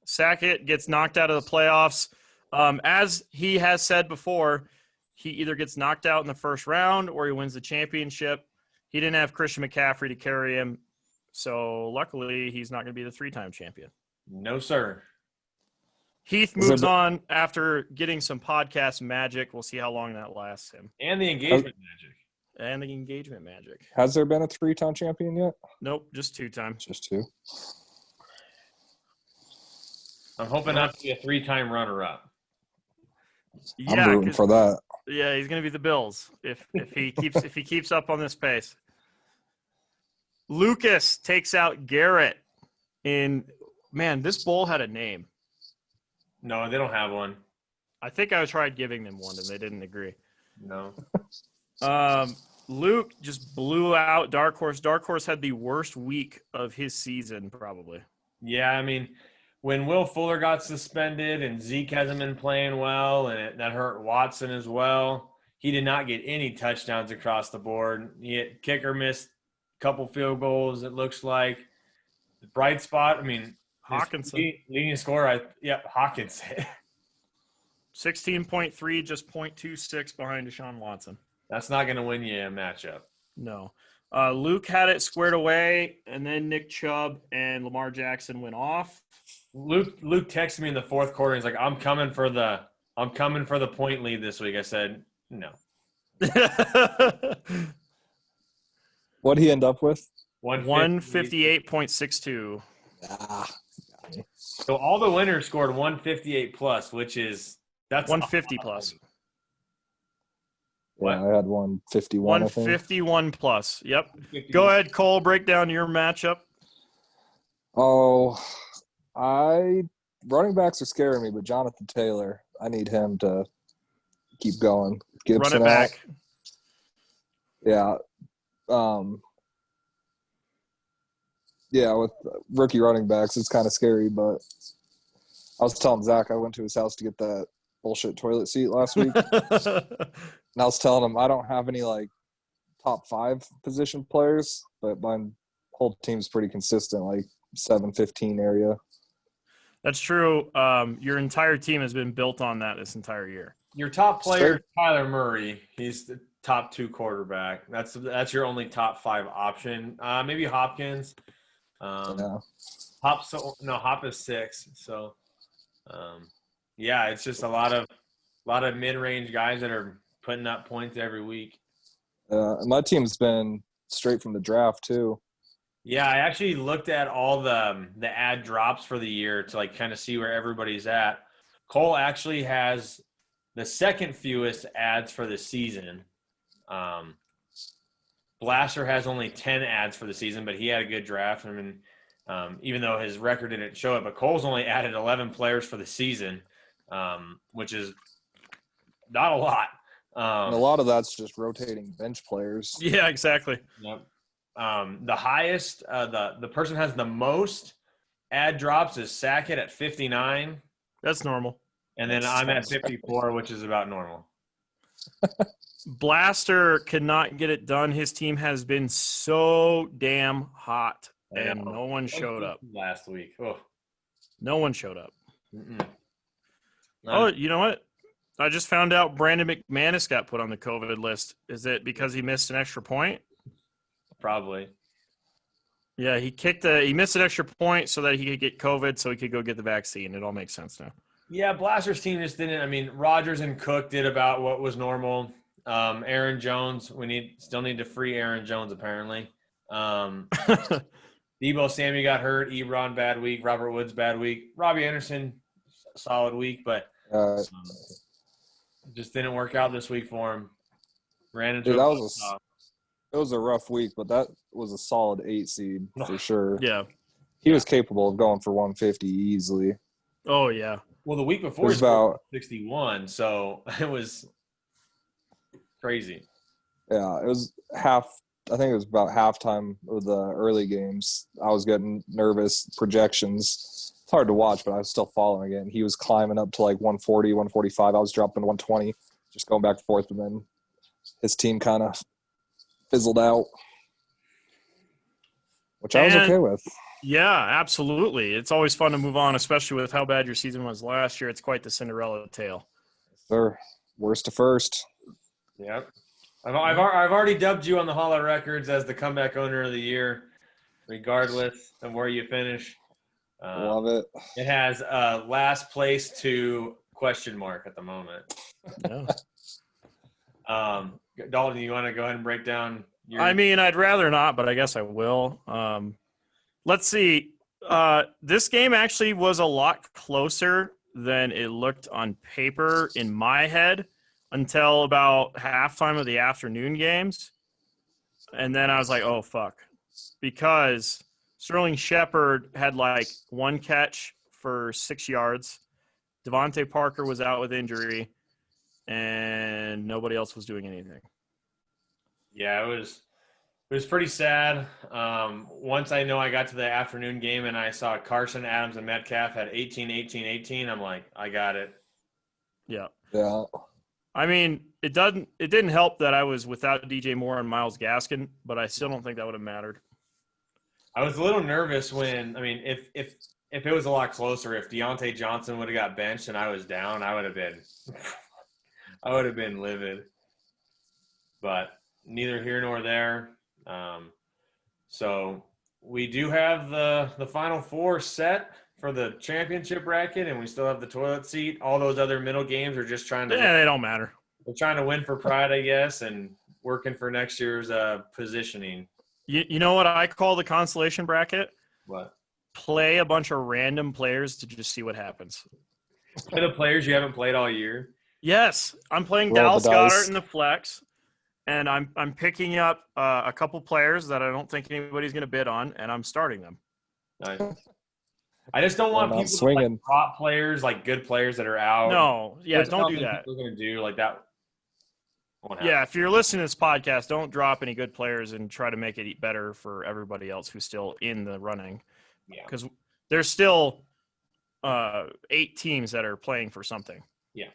Sackett gets knocked out of the playoffs. As he has said before, he either gets knocked out in the first round or he wins the championship. He didn't have Christian McCaffrey to carry him, so luckily he's not going to be the 3-time champion. No, sir. Heath moves on after getting some podcast magic. We'll see how long that lasts him. And the engagement magic. And the engagement magic. Has there been a 3-time champion yet? Nope, just 2 times. Just 2. I'm hoping not to be a 3-time runner-up. Yeah, I'm rooting for that. Yeah, he's going to be the Bills if he keeps up on this pace. Lucas takes out Garrett this bowl had a name. No, they don't have one. I think I tried giving them one and they didn't agree. No. Luke just blew out Dark Horse. Dark Horse had the worst week of his season, probably. Yeah, I mean, when Will Fuller got suspended and Zeke hasn't been playing well, and that hurt Watson as well, he did not get any touchdowns across the board. Kicker missed a couple field goals, it looks like. The bright spot, I mean, Hawkinson. Leading scorer, Hawkins. 16.3, just 0.26 behind Deshaun Watson. That's not going to win you a matchup. No. Luke had it squared away, and then Nick Chubb and Lamar Jackson went off. Luke texted me in the fourth quarter. He's like, I'm coming for the I'm coming for the point lead this week. I said no. What'd he end up with? 158.62. Ah, So all the winners scored 158 plus, which is that's 150 plus. What? yeah, I had 151, I think. 151 plus. Yep. Go ahead, Cole. Break down your matchup. Oh, running backs are scaring me, but Jonathan Taylor, I need him to keep going. Gibson Run it back. out. Yeah. Yeah, with rookie running backs, it's kind of scary, but I was telling Zach I went to his house to get that bullshit toilet seat last week. And I was telling him I don't have any like top 5 position players, but my whole team's pretty consistent, like 7-15 area. That's true. Your entire team has been built on that this entire year. Your top player is Kyler Murray. He's the top 2 quarterback. That's your only top 5 option. Maybe Hopkins. Yeah. Hop is 6. So, yeah, it's just a lot of mid-range guys that are putting up points every week. My team's been straight from the draft too. Yeah, I actually looked at all the ad drops for the year to like kind of see where everybody's at. Cole actually has the second fewest ads for the season. Blaster has only 10 ads for the season, but he had a good draft. I mean, even though his record didn't show it, but Cole's only added 11 players for the season, which is not a lot. And a lot of that's just rotating bench players. Yeah, exactly. Yep. The highest, the person who has the most ad drops is Sackett at 59. That's normal. And then I'm at 54, which is about normal. Blaster cannot get it done. His team has been so damn hot, and no one showed up. Last week. Oh. No one showed up. Mm-mm. Oh, you know what? I just found out Brandon McManus got put on the COVID list. Is it because he missed an extra point? Probably. Yeah, he missed an extra point so that he could get COVID so he could go get the vaccine. It all makes sense now. Yeah, Blaster's team just didn't. I mean, Rodgers and Cook did about what was normal. Aaron Jones, still need to free Aaron Jones apparently. Debo Samuel got hurt. Ebron bad week. Robert Woods bad week. Robbie Anderson solid week, but just didn't work out this week for him. Dude, it was a rough week, but that was a solid 8 seed for sure. Yeah, he was capable of going for 150 easily. Oh yeah. Well, the week before he was about 61, so it was crazy. Yeah, it was I think it was about halftime of the early games. I was getting nervous. Projections. It's hard to watch, but I was still following it. And he was climbing up to like 140, 145. I was dropping to 120, just going back and forth. And then his team kind of fizzled out, which I was okay with. Yeah, absolutely. It's always fun to move on, especially with how bad your season was last year. It's quite the Cinderella tale. Sure. Worst to first. Yep. I've already dubbed you on the Hall of Records as the comeback owner of the year, regardless of where you finish. Love it. It has last place to question mark at the moment. Yeah. Dalton, you want to go ahead and break down your – I mean, I'd rather not, but I guess I will. Let's see. This game actually was a lot closer than it looked on paper in my head until about halftime of the afternoon games. And then I was like, oh, fuck. Because Sterling Shepard had like one catch for 6 yards. Devontae Parker was out with injury. And nobody else was doing anything. Yeah, it was pretty sad. Once I know I got to the afternoon game and I saw Carson, Adams, and Metcalf had 18, 18, 18, I'm like, I got it. Yeah. Yeah. I mean, it didn't help that I was without DJ Moore and Myles Gaskin, but I still don't think that would have mattered. I was a little nervous if it was a lot closer, if Deontay Johnson would have got benched and I was down, I would have been livid. But neither here nor there. So we do have the Final Four set for the championship bracket, and we still have the toilet seat. All those other middle games are just trying to They don't matter. we're trying to win for pride, I guess, and working for next year's positioning. You know what I call the consolation bracket? What? Play a bunch of random players to just see what happens. Play the players you haven't played all year. Yes, I'm playing Roll Dallas the dice. Goddard in the flex, and I'm picking up a couple players that I don't think anybody's going to bid on, and I'm starting them. Nice. I just don't want Why not people to swinging? like prop players, like good players that are out. No, yeah, That's don't do something that. People are going to do like that. Won't Yeah, happen. if you're listening to this podcast, don't drop any good players and try to make it better for everybody else who's still in the running, Yeah. because there's still 8 teams that are playing for something. Yeah.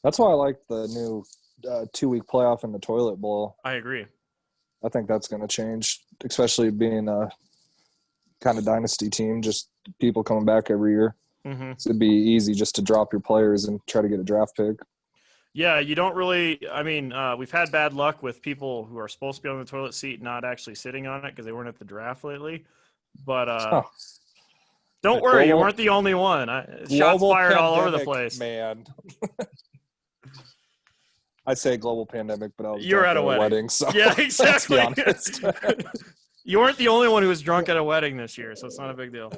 That's why I like the new 2-week playoff in the toilet bowl. I agree. I think that's going to change, especially being a kind of dynasty team, just people coming back every year. Mm-hmm. So it'd be easy just to drop your players and try to get a draft pick. Yeah, you don't really. I mean, we've had bad luck with people who are supposed to be on the toilet seat not actually sitting on it because they weren't at the draft lately. But don't worry, you Global- weren't the only one. Shots Global fired all over the pandemic, place. man. I'd say global pandemic, but I was You were drunk at a wedding. so Yeah, let's be exactly. honest. You weren't the only one who was drunk at a wedding this year, so it's not a big deal.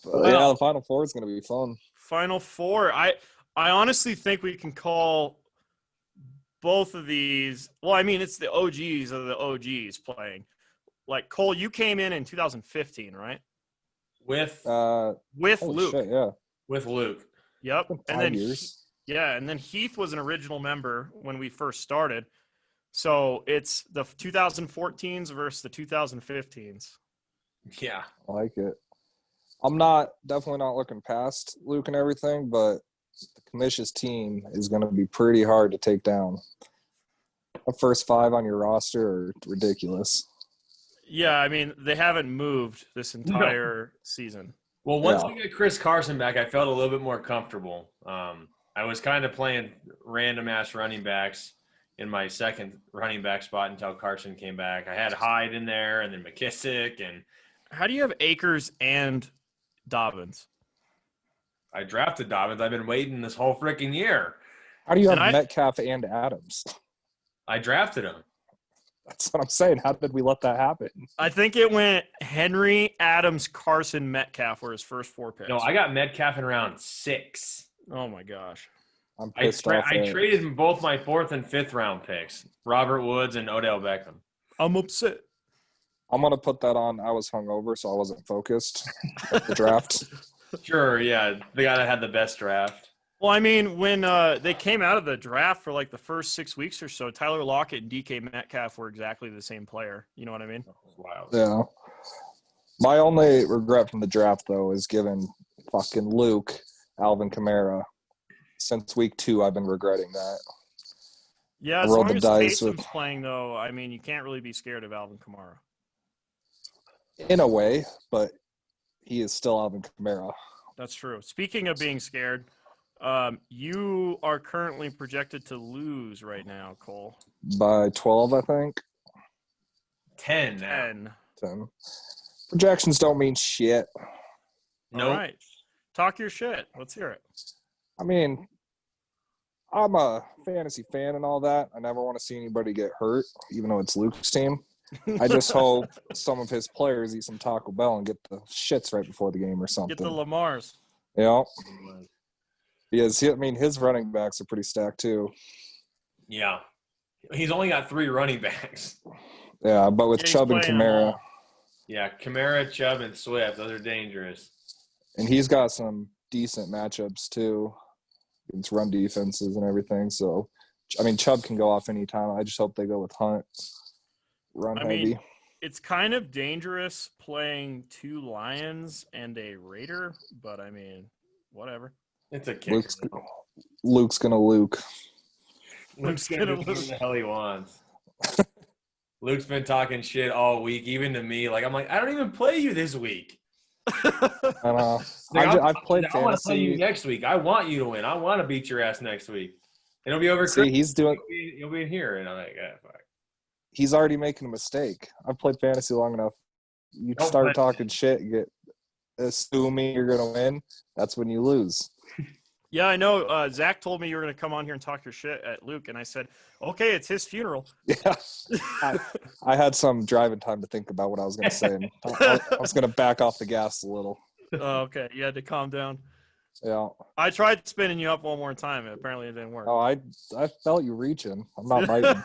But yeah, the Final Four is going to be fun. Final Four. I honestly think we can call both of these. Well, I mean, it's the OGs of the OGs playing. Like Cole, you came in 2015, right? with With Holy Luke. shit, yeah. with Luke. Yep. Been And 5 then years. and then Heath was an original member when we first started. So it's the 2014s versus the 2015s. Yeah. I like it. I'm definitely not looking past Luke and everything, but the Commission's team is going to be pretty hard to take down. The first 5 on your roster are ridiculous. Yeah, I mean, they haven't moved this entire season. Well, once Yeah. we get Chris Carson back, I felt a little bit more comfortable. I was kind of playing random ass running backs in my second running back spot until Carson came back. I had Hyde in there, and then McKissick, and How do you have Akers and Dobbins? I drafted Dobbins. I've been waiting this whole freaking year. How do you have And Metcalf and Adams? I drafted him. That's what I'm saying. How did we let that happen? I think it went Henry, Adams, Carson, Metcalf were his first 4 picks. No, I got Metcalf in round 6. Oh my gosh. I'm I pissed off. I at- traded both my 4th and 5th round picks, Robert Woods and Odell Beckham. I'm upset. I'm going to put that on. I was hungover, so I wasn't focused at the draft. Sure, yeah, the guy that had the best draft. Well, I mean, when they came out of the draft for like the first 6 weeks or so, Tyler Lockett and DK Metcalf were exactly the same player. You know what I mean? That was wild. Yeah. My only regret from the draft, though, is giving fucking Luke Alvin Kamara. Since week 2, I've been regretting that. Yeah, I as rolled long the as dice with- Taysom's playing, though, I mean, you can't really be scared of Alvin Kamara. In a way, but he is still Alvin Kamara. That's true. Speaking of being scared, you are currently projected to lose right now, Cole. By 12, I think. 10 now. 10. 10. Projections don't mean shit. Nope. All right. Talk your shit. Let's hear it. I mean, I'm a fantasy fan and all that. I never want to see anybody get hurt, even though it's Luke's team. I just hope some of his players eat some Taco Bell and get the shits right before the game or something. Get the Lamars. You know? Because, his running backs are pretty stacked, too. Yeah. He's only got 3 running backs. Yeah, but with Yeah, he's Chubb and playing them Kamara, all. Yeah, Kamara, Chubb, and Swift. Those are dangerous. and he's got some decent matchups, too, against run defenses and everything. So, Chubb can go off anytime. I just hope they go with Hunt. Run I heavy. mean, it's kind of dangerous playing 2 Lions and a Raider, but I mean, whatever. It's a kick. Luke's gonna Luke. Luke's going to do Luke. whatever the hell he wants. Luke's been talking shit all week, even to me. Like, I'm like, I don't even play you this week. And, Like, I've played I want to play you fantasy. next week. I want you to win. I want to beat your ass next week. It'll be over. See, Christmas. he's You'll be in here, and I'm like, yeah, fuck. already making a mistake. I've played fantasy long enough you Don't start play- talking shit, assuming you're gonna win, that's when you lose. Yeah, I know. Zach told me you were going to come on here and talk your shit at Luke, and I said, okay, it's his funeral. Yeah, I had some driving time to think about what I was gonna say, and I was gonna back off the gas a little. Oh, okay, you had to calm down. Yeah. I tried spinning you up one more time, and apparently it didn't work. Oh, I felt you reaching. I'm not biting.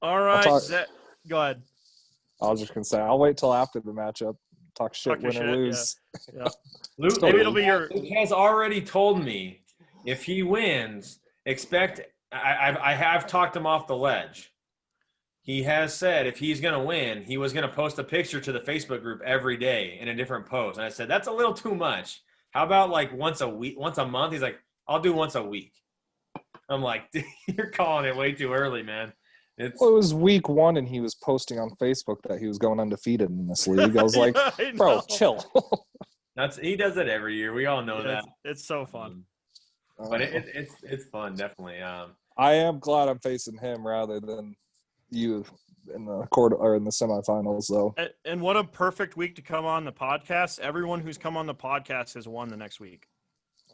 All right, talk- Zach, go ahead. I was just gonna say I'll wait till after the matchup. Talk shit, Talk your win or shit, lose. Yeah. Luke, Maybe it'll be your. Luke has already told me if he wins, expect. I have talked him off the ledge. He has said if he's going to win, he was going to post a picture to the Facebook group every day in a different post. And I said that's a little too much. How about like once a week, once a month? He's like, I'll do once a week. I'm like, dude, you're calling it way too early, man. It's Well, it was week 1, and he was posting on Facebook that he was going undefeated in this league. I was like, I bro, know. chill. he does it every year. We all know Yeah, that. it's so fun. But it's fun, definitely. I am glad I'm facing him rather than you in the quarter or in the semifinals, though. And what a perfect week to come on the podcast. Everyone who's come on the podcast has won the next week.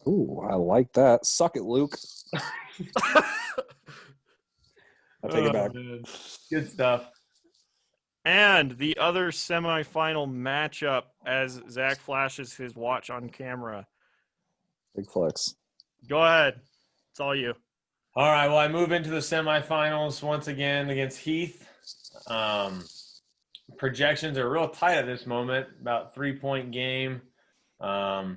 Ooh, I like that. Suck it, Luke. I take it back. Man. Good stuff. And the other semifinal matchup as Zach flashes his watch on camera. Big flex. Go ahead. It's all you. All right. Well, I move into the semifinals once again against Heath. Projections are real tight at this moment. About 3-point game. We'll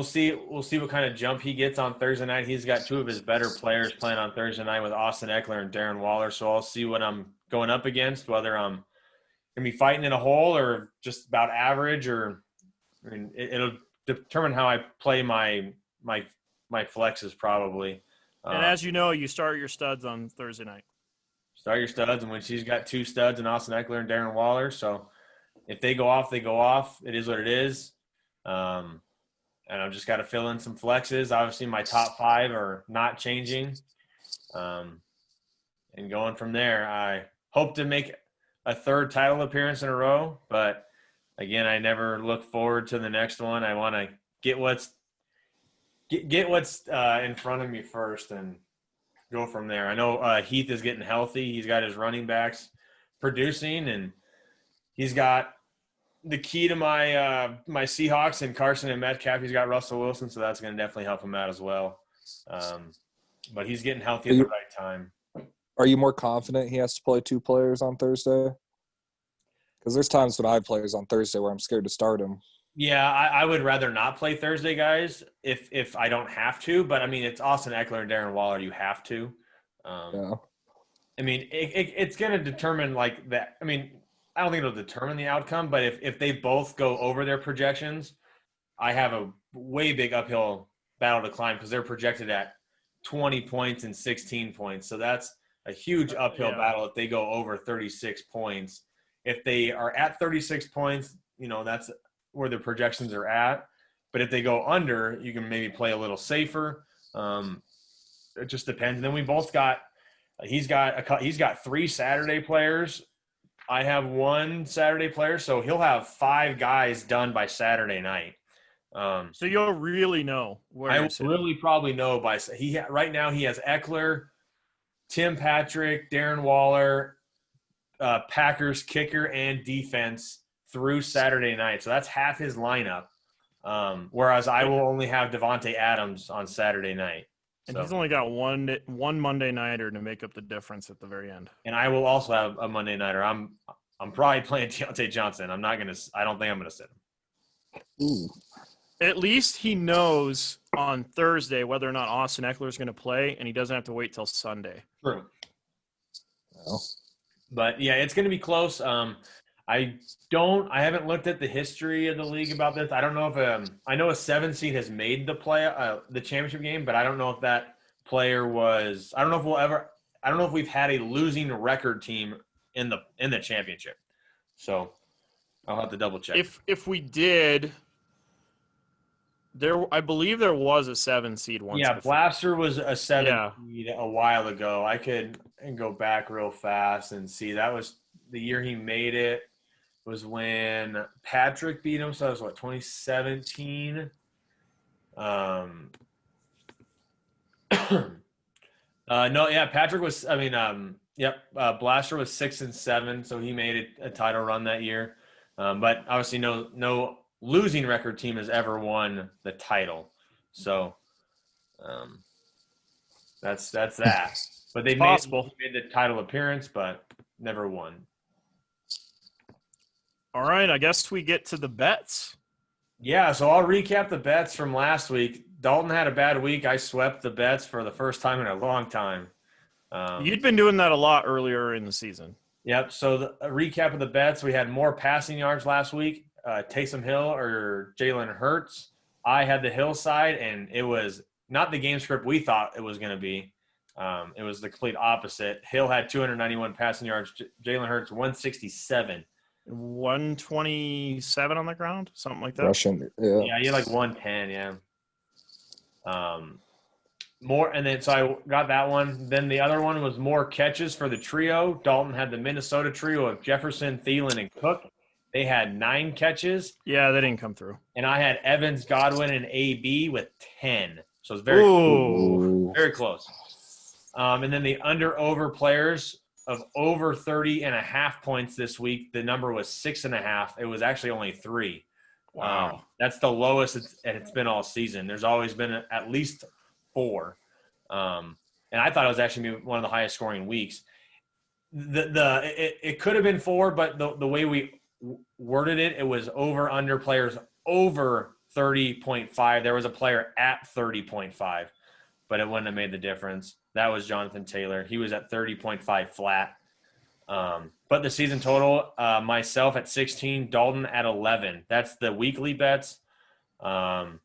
see what kind of jump he gets on Thursday night. He's got 2 of his better players playing on Thursday night with Austin Eckler and Darren Waller. So I'll see what I'm going up against, whether I'm going to be fighting in a hole or just about average, or it'll determine how I play my flexes probably. And as you know, you start your studs on Thursday night. Start your studs, and when she's got 2 studs in Austin Eckler and Darren Waller. So if they go off, they go off. It is what it is. And I've just got to fill in some flexes. Obviously, my top 5 are not changing. And going from there, I hope to make a 3rd title appearance in a row. But, again, I never look forward to the next one. I want to get what's in front of me first and go from there. I know Heath is getting healthy. He's got his running backs producing, and he's got the key to my my Seahawks and Carson and Metcalf. He's got Russell Wilson, so that's going to definitely help him out as well. But he's getting healthy at the right time. Are you more confident he has to play 2 players on Thursday? Because there's times when I have players on Thursday where I'm scared to start him. Yeah, I would rather not play Thursday, guys, if I don't have to. But, I mean, it's Austin Eckler and Darren Waller. You have to. Yeah. I mean, it's going to determine like that. I mean, I don't think it'll determine the outcome, but if they both go over their projections, I have a way big uphill battle to climb because they're projected at 20 points and 16 points. So that's a huge uphill battle if they go over 36 points. If they are at 36 points, that's where the projections are at. But if they go under, you can maybe play a little safer. It just depends. And then we both got he's got 3 Saturday players. I have 1 Saturday player, so he'll have 5 guys done by Saturday night. So you'll really know where I you're will sitting. really probably know by right now he has Eckler, Tim Patrick, Darren Waller, Packers kicker and defense through Saturday night. So that's half his lineup. Whereas I will only have Devontae Adams on Saturday night. And So- he's only got one Monday nighter to make up the difference at the very end. And I will also have a Monday nighter. I'm probably playing Deontay Johnson. I don't think I'm gonna sit him. Ooh. At least he knows on Thursday whether or not Austin Eckler is going to play, and he doesn't have to wait till Sunday. True. Well, But yeah, it's going to be close. I haven't looked at the history of the league about this. I don't know if I know a 7 seed has made the championship game, but I don't know if that player was. I don't know if we've had a losing record team in the championship. So I'll have to double check. If we did, I believe there was a 7 seed once. Yeah, before. Blaster was a 7 Yeah. seed a while ago. I could go back real fast and see that was the year he made it was when Patrick beat him. So that was 2017. No, yeah, Patrick was. I mean, Blaster was 6-7, so he made it a title run that year. But obviously, no losing record team has ever won the title. So, that's that. But they made the title appearance, but never won. All right, I guess we get to the bets. Yeah, so I'll recap the bets from last week. Dalton had a bad week. I swept the bets for the first time in a long time. You'd been doing that a lot earlier in the season. Yep. So a recap of the bets: we had more passing yards last week. Taysom Hill or Jalen Hurts. I had the Hill side, and it was not the game script we thought it was going to be. It was the complete opposite. Hill had 291 passing yards. Jalen Hurts 167. 127 on the ground, something like that. Russian, yeah. Yeah, he had like 110. Yeah. More, and then so I got that one. Then the other one was more catches for the trio. Dalton had the Minnesota trio of Jefferson, Thielen, and Cook. They had 9 catches. Yeah, they didn't come through. And I had Evans, Godwin, and AB with 10. So it's very close. And then the under-over players of over 30.5 points this week, the number was 6.5. It was actually only 3. Wow. That's the lowest it's been all season. There's always been at least 4. And I thought it was actually one of the highest scoring weeks. It could have been 4, but the way we worded it, it was over under players over 30.5. There was a player at 30.5, but it wouldn't have made the difference. That was Jonathan Taylor. He was at 30.5 flat. But the season total, myself at 16, Dalton at 11. That's the weekly bets. The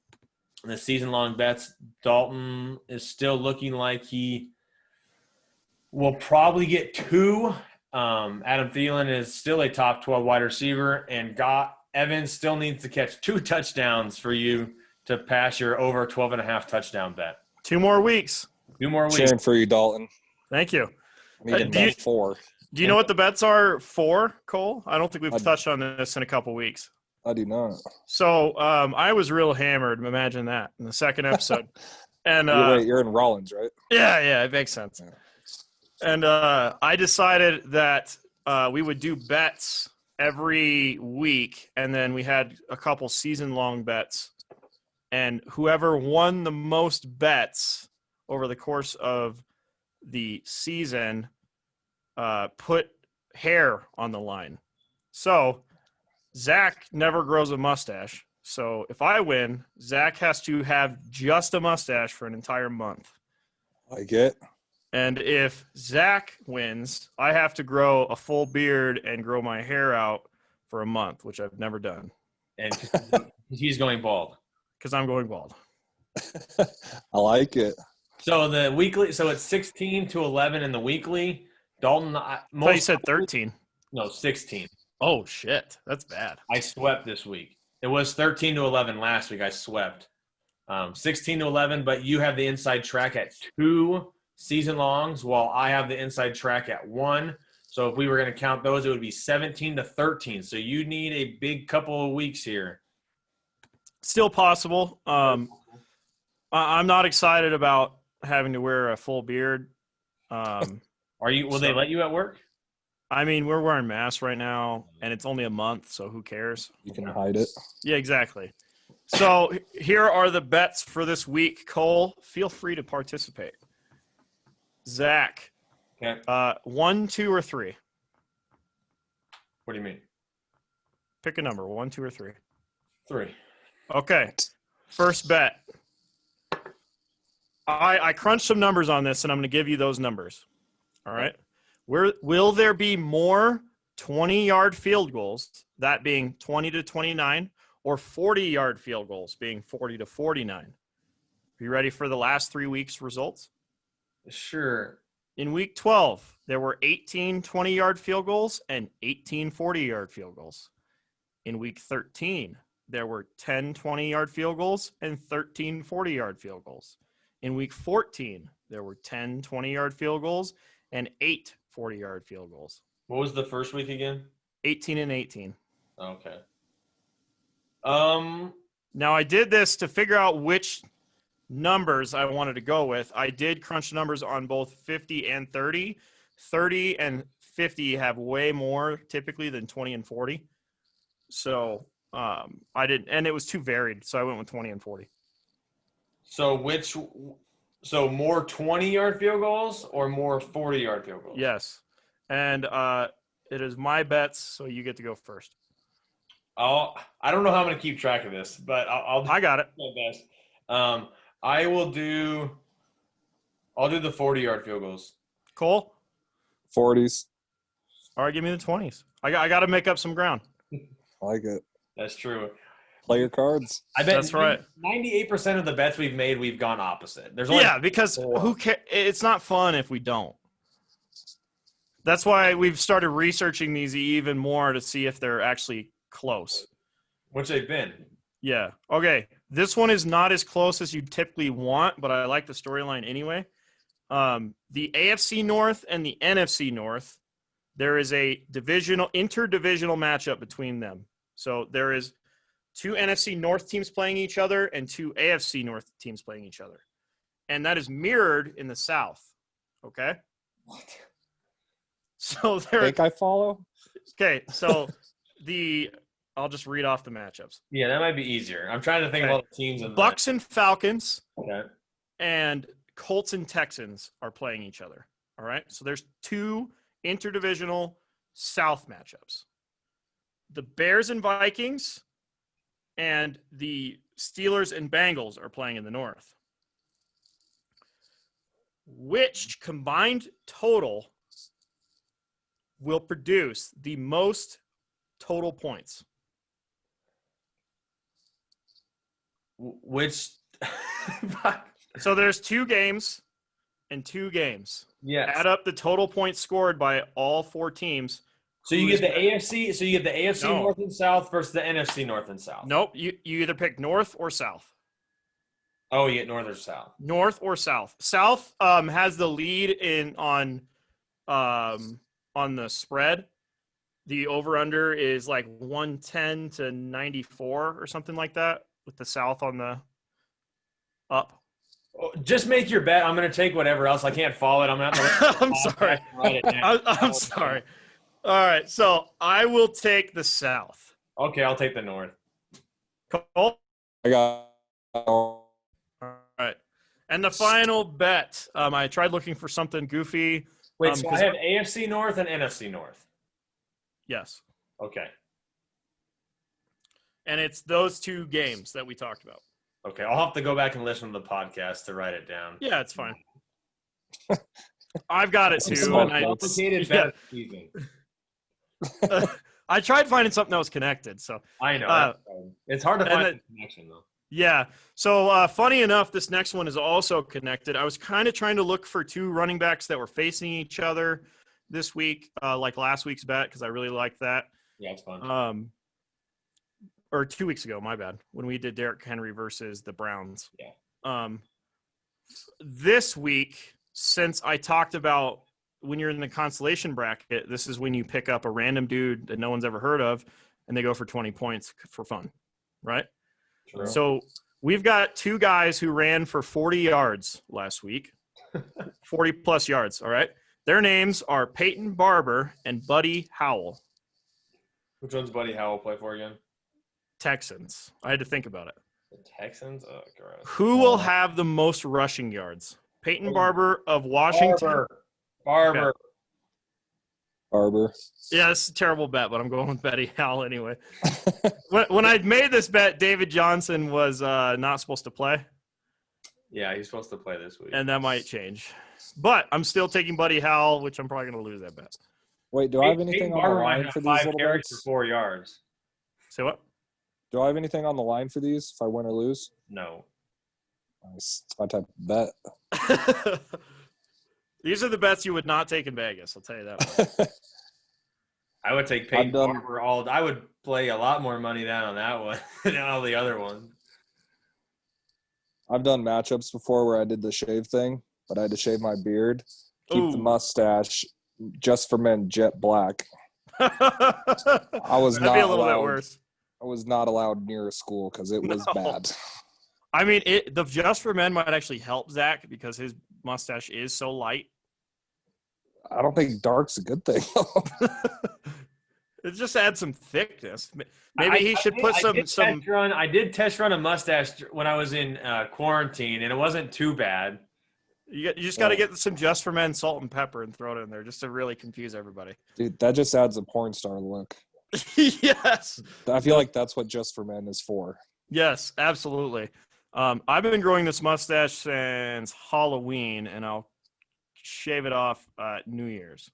season-long bets, Dalton is still looking like he will probably get 2. Adam Thielen is still a top 12 wide receiver, and Evans still needs to catch 2 touchdowns for you to pass your over 12.5 touchdown bet. 2 more weeks. 2 more weeks. Cheering for you, Dalton. Thank you. Need 4. Do you know what the bets are for, Cole? I don't think we've touched on this in a couple weeks. I do not. So I was real hammered. Imagine that in the second episode. And you're in Rollins, right? Yeah, it makes sense. And I decided that we would do bets every week, and then we had a couple season-long bets. And whoever won the most bets over the course of the season put hair on the line. So Zach never grows a mustache. So if I win, Zach has to have just a mustache for an entire month. I get. And if Zach wins, I have to grow a full beard and grow my hair out for a month, which I've never done. And he's going bald. Because I'm going bald. I like it. So the weekly, so it's 16 to 11 in the weekly. Dalton, You said 13. No, 16. Oh shit, that's bad. I swept this week. It was 13 to 11 last week. I swept. 16 to 11, but you have the inside track at 2 season longs, while I have the inside track at 1. So if we were going to count those, it would be 17 to 13. So you need a big couple of weeks here. Still possible. I'm not excited about having to wear a full beard. Are you? Will they let you at work? I mean, we're wearing masks right now, and it's only a month, so who cares? You can hide it. Yeah, exactly. So here are the bets for this week. Cole, feel free to participate. Zach, Okay. 1, 2, or 3. What do you mean? Pick a number, 1, 2, or 3. 3. Okay. First bet. I crunched some numbers on this, and I'm going to give you those numbers. All right. Will there be more 20-yard field goals, that being 20 to 29, or 40-yard field goals, being 40 to 49? Are you ready for the last 3 weeks' results? Sure. In week 12, there were 18 20-yard field goals and 18 40-yard field goals. In week 13, there were 10 20-yard field goals and 13 40-yard field goals. In week 14, there were 10 20-yard field goals and 8 40-yard field goals. What was the first week again? 18 and 18. Okay. Now I did this to figure out which numbers I wanted to go with. I did crunch numbers on both 50 and 30. 30 and 50 have way more typically than 20 and 40. So I didn't, and it was too varied. So I went with 20 and 40. So more 20-yard field goals or more 40-yard field goals? Yes. And it is my bets. So you get to go first. I don't know how I'm going to keep track of this, but I got it. my best. I'll do the 40-yard field goals. Cole? 40s. All right, give me the 20s. I got to make up some ground. I like it. That's true. Play your cards. I bet That's right. 98% of the bets we've made, we've gone opposite. There's only Yeah, because who cares? It's not fun if we don't. That's why we've started researching these even more to see if they're actually close. which they've been. Yeah. Okay. This one is not as close as you typically want, but I like the storyline anyway. The AFC North and the NFC North, there is a interdivisional matchup between them. So there is 2 NFC North teams playing each other and 2 AFC North teams playing each other. And that is mirrored in the South. Okay? What? So there. Think I follow? Okay, so I'll just read off the matchups. Yeah, that might be easier. I'm trying to think of all the teams. In Bucks and Falcons Okay. and Colts and Texans are playing each other. All right, so there's 2 interdivisional South matchups. The Bears and Vikings and the Steelers and Bengals are playing in the North. Which combined total will produce the most total points? Which? So there's 2 games and 2 games. Yes. Add up the total points scored by all 4 teams. So you get the AFC. So you get the AFC No. North and South versus the NFC North and South. Nope. You either pick North or South. Oh, you get North or South. North or South. South has the lead on the spread. The over-under is like 110 to 94 or something like that, with the South on the up. Just make your bet. I'm going to take whatever else. I can't follow it. I'm going to have to I'm sorry. write it down. I'm sorry. All right, so I will take the South. Okay, I'll take the North. Cole? I got. All right. And the final bet, I tried looking for something goofy. Wait, so I have AFC North and NFC North. Yes. Okay. And it's those 2 games that we talked about. Okay, I'll have to go back and listen to the podcast to write it down. Yeah, it's fine. I've got it too. Smart And notes. Complicated bet season. I tried finding something that was connected. So I know. It's hard to find a connection, though. yeah. So funny enough, this next one is also connected. I was kind of trying to look for 2 running backs that were facing each other this week, like last week's bet, because I really liked that. Yeah, it's fun. Or 2 weeks ago, my bad, when we did Derrick Henry versus the Browns. Yeah. This week, since I talked about when you're in the consolation bracket, this is when you pick up a random dude that no one's ever heard of, and they go for 20 points for fun, right? True. So we've got 2 guys who ran for 40 yards last week, 40-plus yards, all right? Their names are Peyton Barber and Buddy Howell. Which one's Buddy Howell play for again? Texans. I had to think about it. The Texans? Oh, gross. Who will have the most rushing yards? Peyton Barber of Washington. Barber. Okay. Barber. Yeah, it's a terrible bet, but I'm going with Buddy Howell anyway. when I made this bet, David Johnson was not supposed to play, Yeah, he's supposed to play this week. and that might change. But I'm still taking Buddy Howell, which I'm probably going to lose that bet. Wait, do I have anything on the Barber might line have for 5 these little carries for bets? 4 yards. Say what? Do I have anything on the line for these if I win or lose? No. Nice. It's my type of bet. These are the bets you would not take in Vegas. I'll tell you that. I would take Peyton done. Barber all. I would play a lot more money down on that one than all the other ones. I've done matchups before where I did the shave thing, but I had to shave my beard, keep the Ooh. mustache, Just for Men Jet Black. That'd I was be not a little bit allowed. worse. I was not allowed near a school because it was No. bad. I mean, the Just for Men might actually help Zach because his mustache is so light. I don't think dark's a good thing. It just adds some thickness. Maybe he should put some. I did test run a mustache when I was in quarantine, and it wasn't too bad. You just got to get some Just for Men salt and pepper and throw it in there just to really confuse everybody. Dude, that just adds a porn star look. Yes. I feel like that's what Just for Men is for. Yes, absolutely. I've been growing this mustache since Halloween, and I'll shave it off New Year's.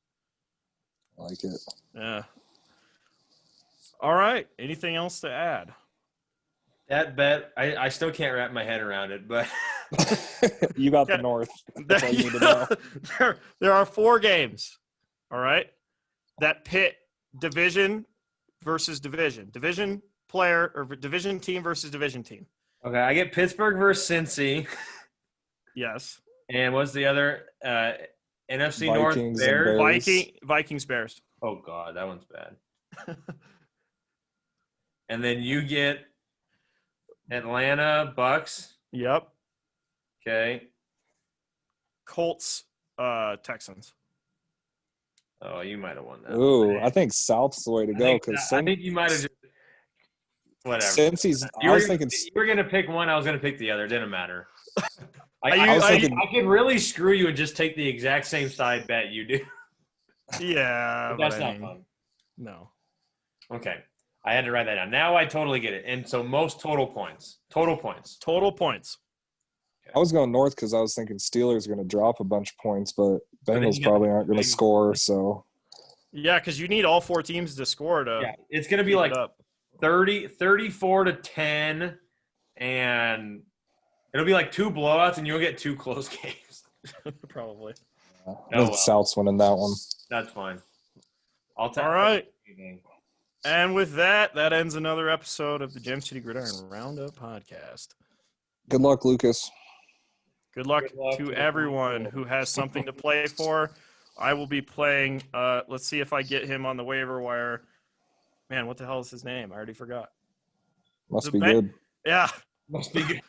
I like it. Yeah. All right. Anything else to add? That bet, I still can't wrap my head around it, but You got the Okay. North. That's all you need to know. There are 4 games. All right. That pit division versus division. Division player or division team versus division team. okay. I get Pittsburgh versus Cincy, Yes. and what's the other NFC North Vikings and Bears? Bears. Vikings Bears. Oh God, that one's bad. And then you get Atlanta Bucks. Yep. Okay. Colts Texans. Oh, you might have won that. Ooh, I think South's the way to go because I think you might have just whatever. since he's, You I were, was thinking, you were gonna pick one. I was gonna pick the other. It didn't matter. I was thinking- I could really screw you and just take the exact same side bet you do. Yeah. But that's but I not mean, fun. No. Okay. I had to write that down. Now I totally get it. And so most total points. Total points. Total points. I was going North because I was thinking Steelers are going to drop a bunch of points, but then Bengals you got probably the aren't going to Bengals. score. So Yeah, because you need all 4 teams to score to Yeah. It's gonna be keep like it up. 34-10, and it'll be like 2 blowouts, and you'll get 2 close games. Probably. I Oh, think well. South's winning that one. That's fine. I'll take All right. And with that, that ends another episode of the Gem City Gridiron Roundup podcast. Good luck, Lucas. Good luck Good luck to to everyone everyone. who has something to play for. I will be playing. Let's see if I get him on the waiver wire. Man, what the hell is his name? I already forgot. Must The be Ben- good. Yeah. Must be good.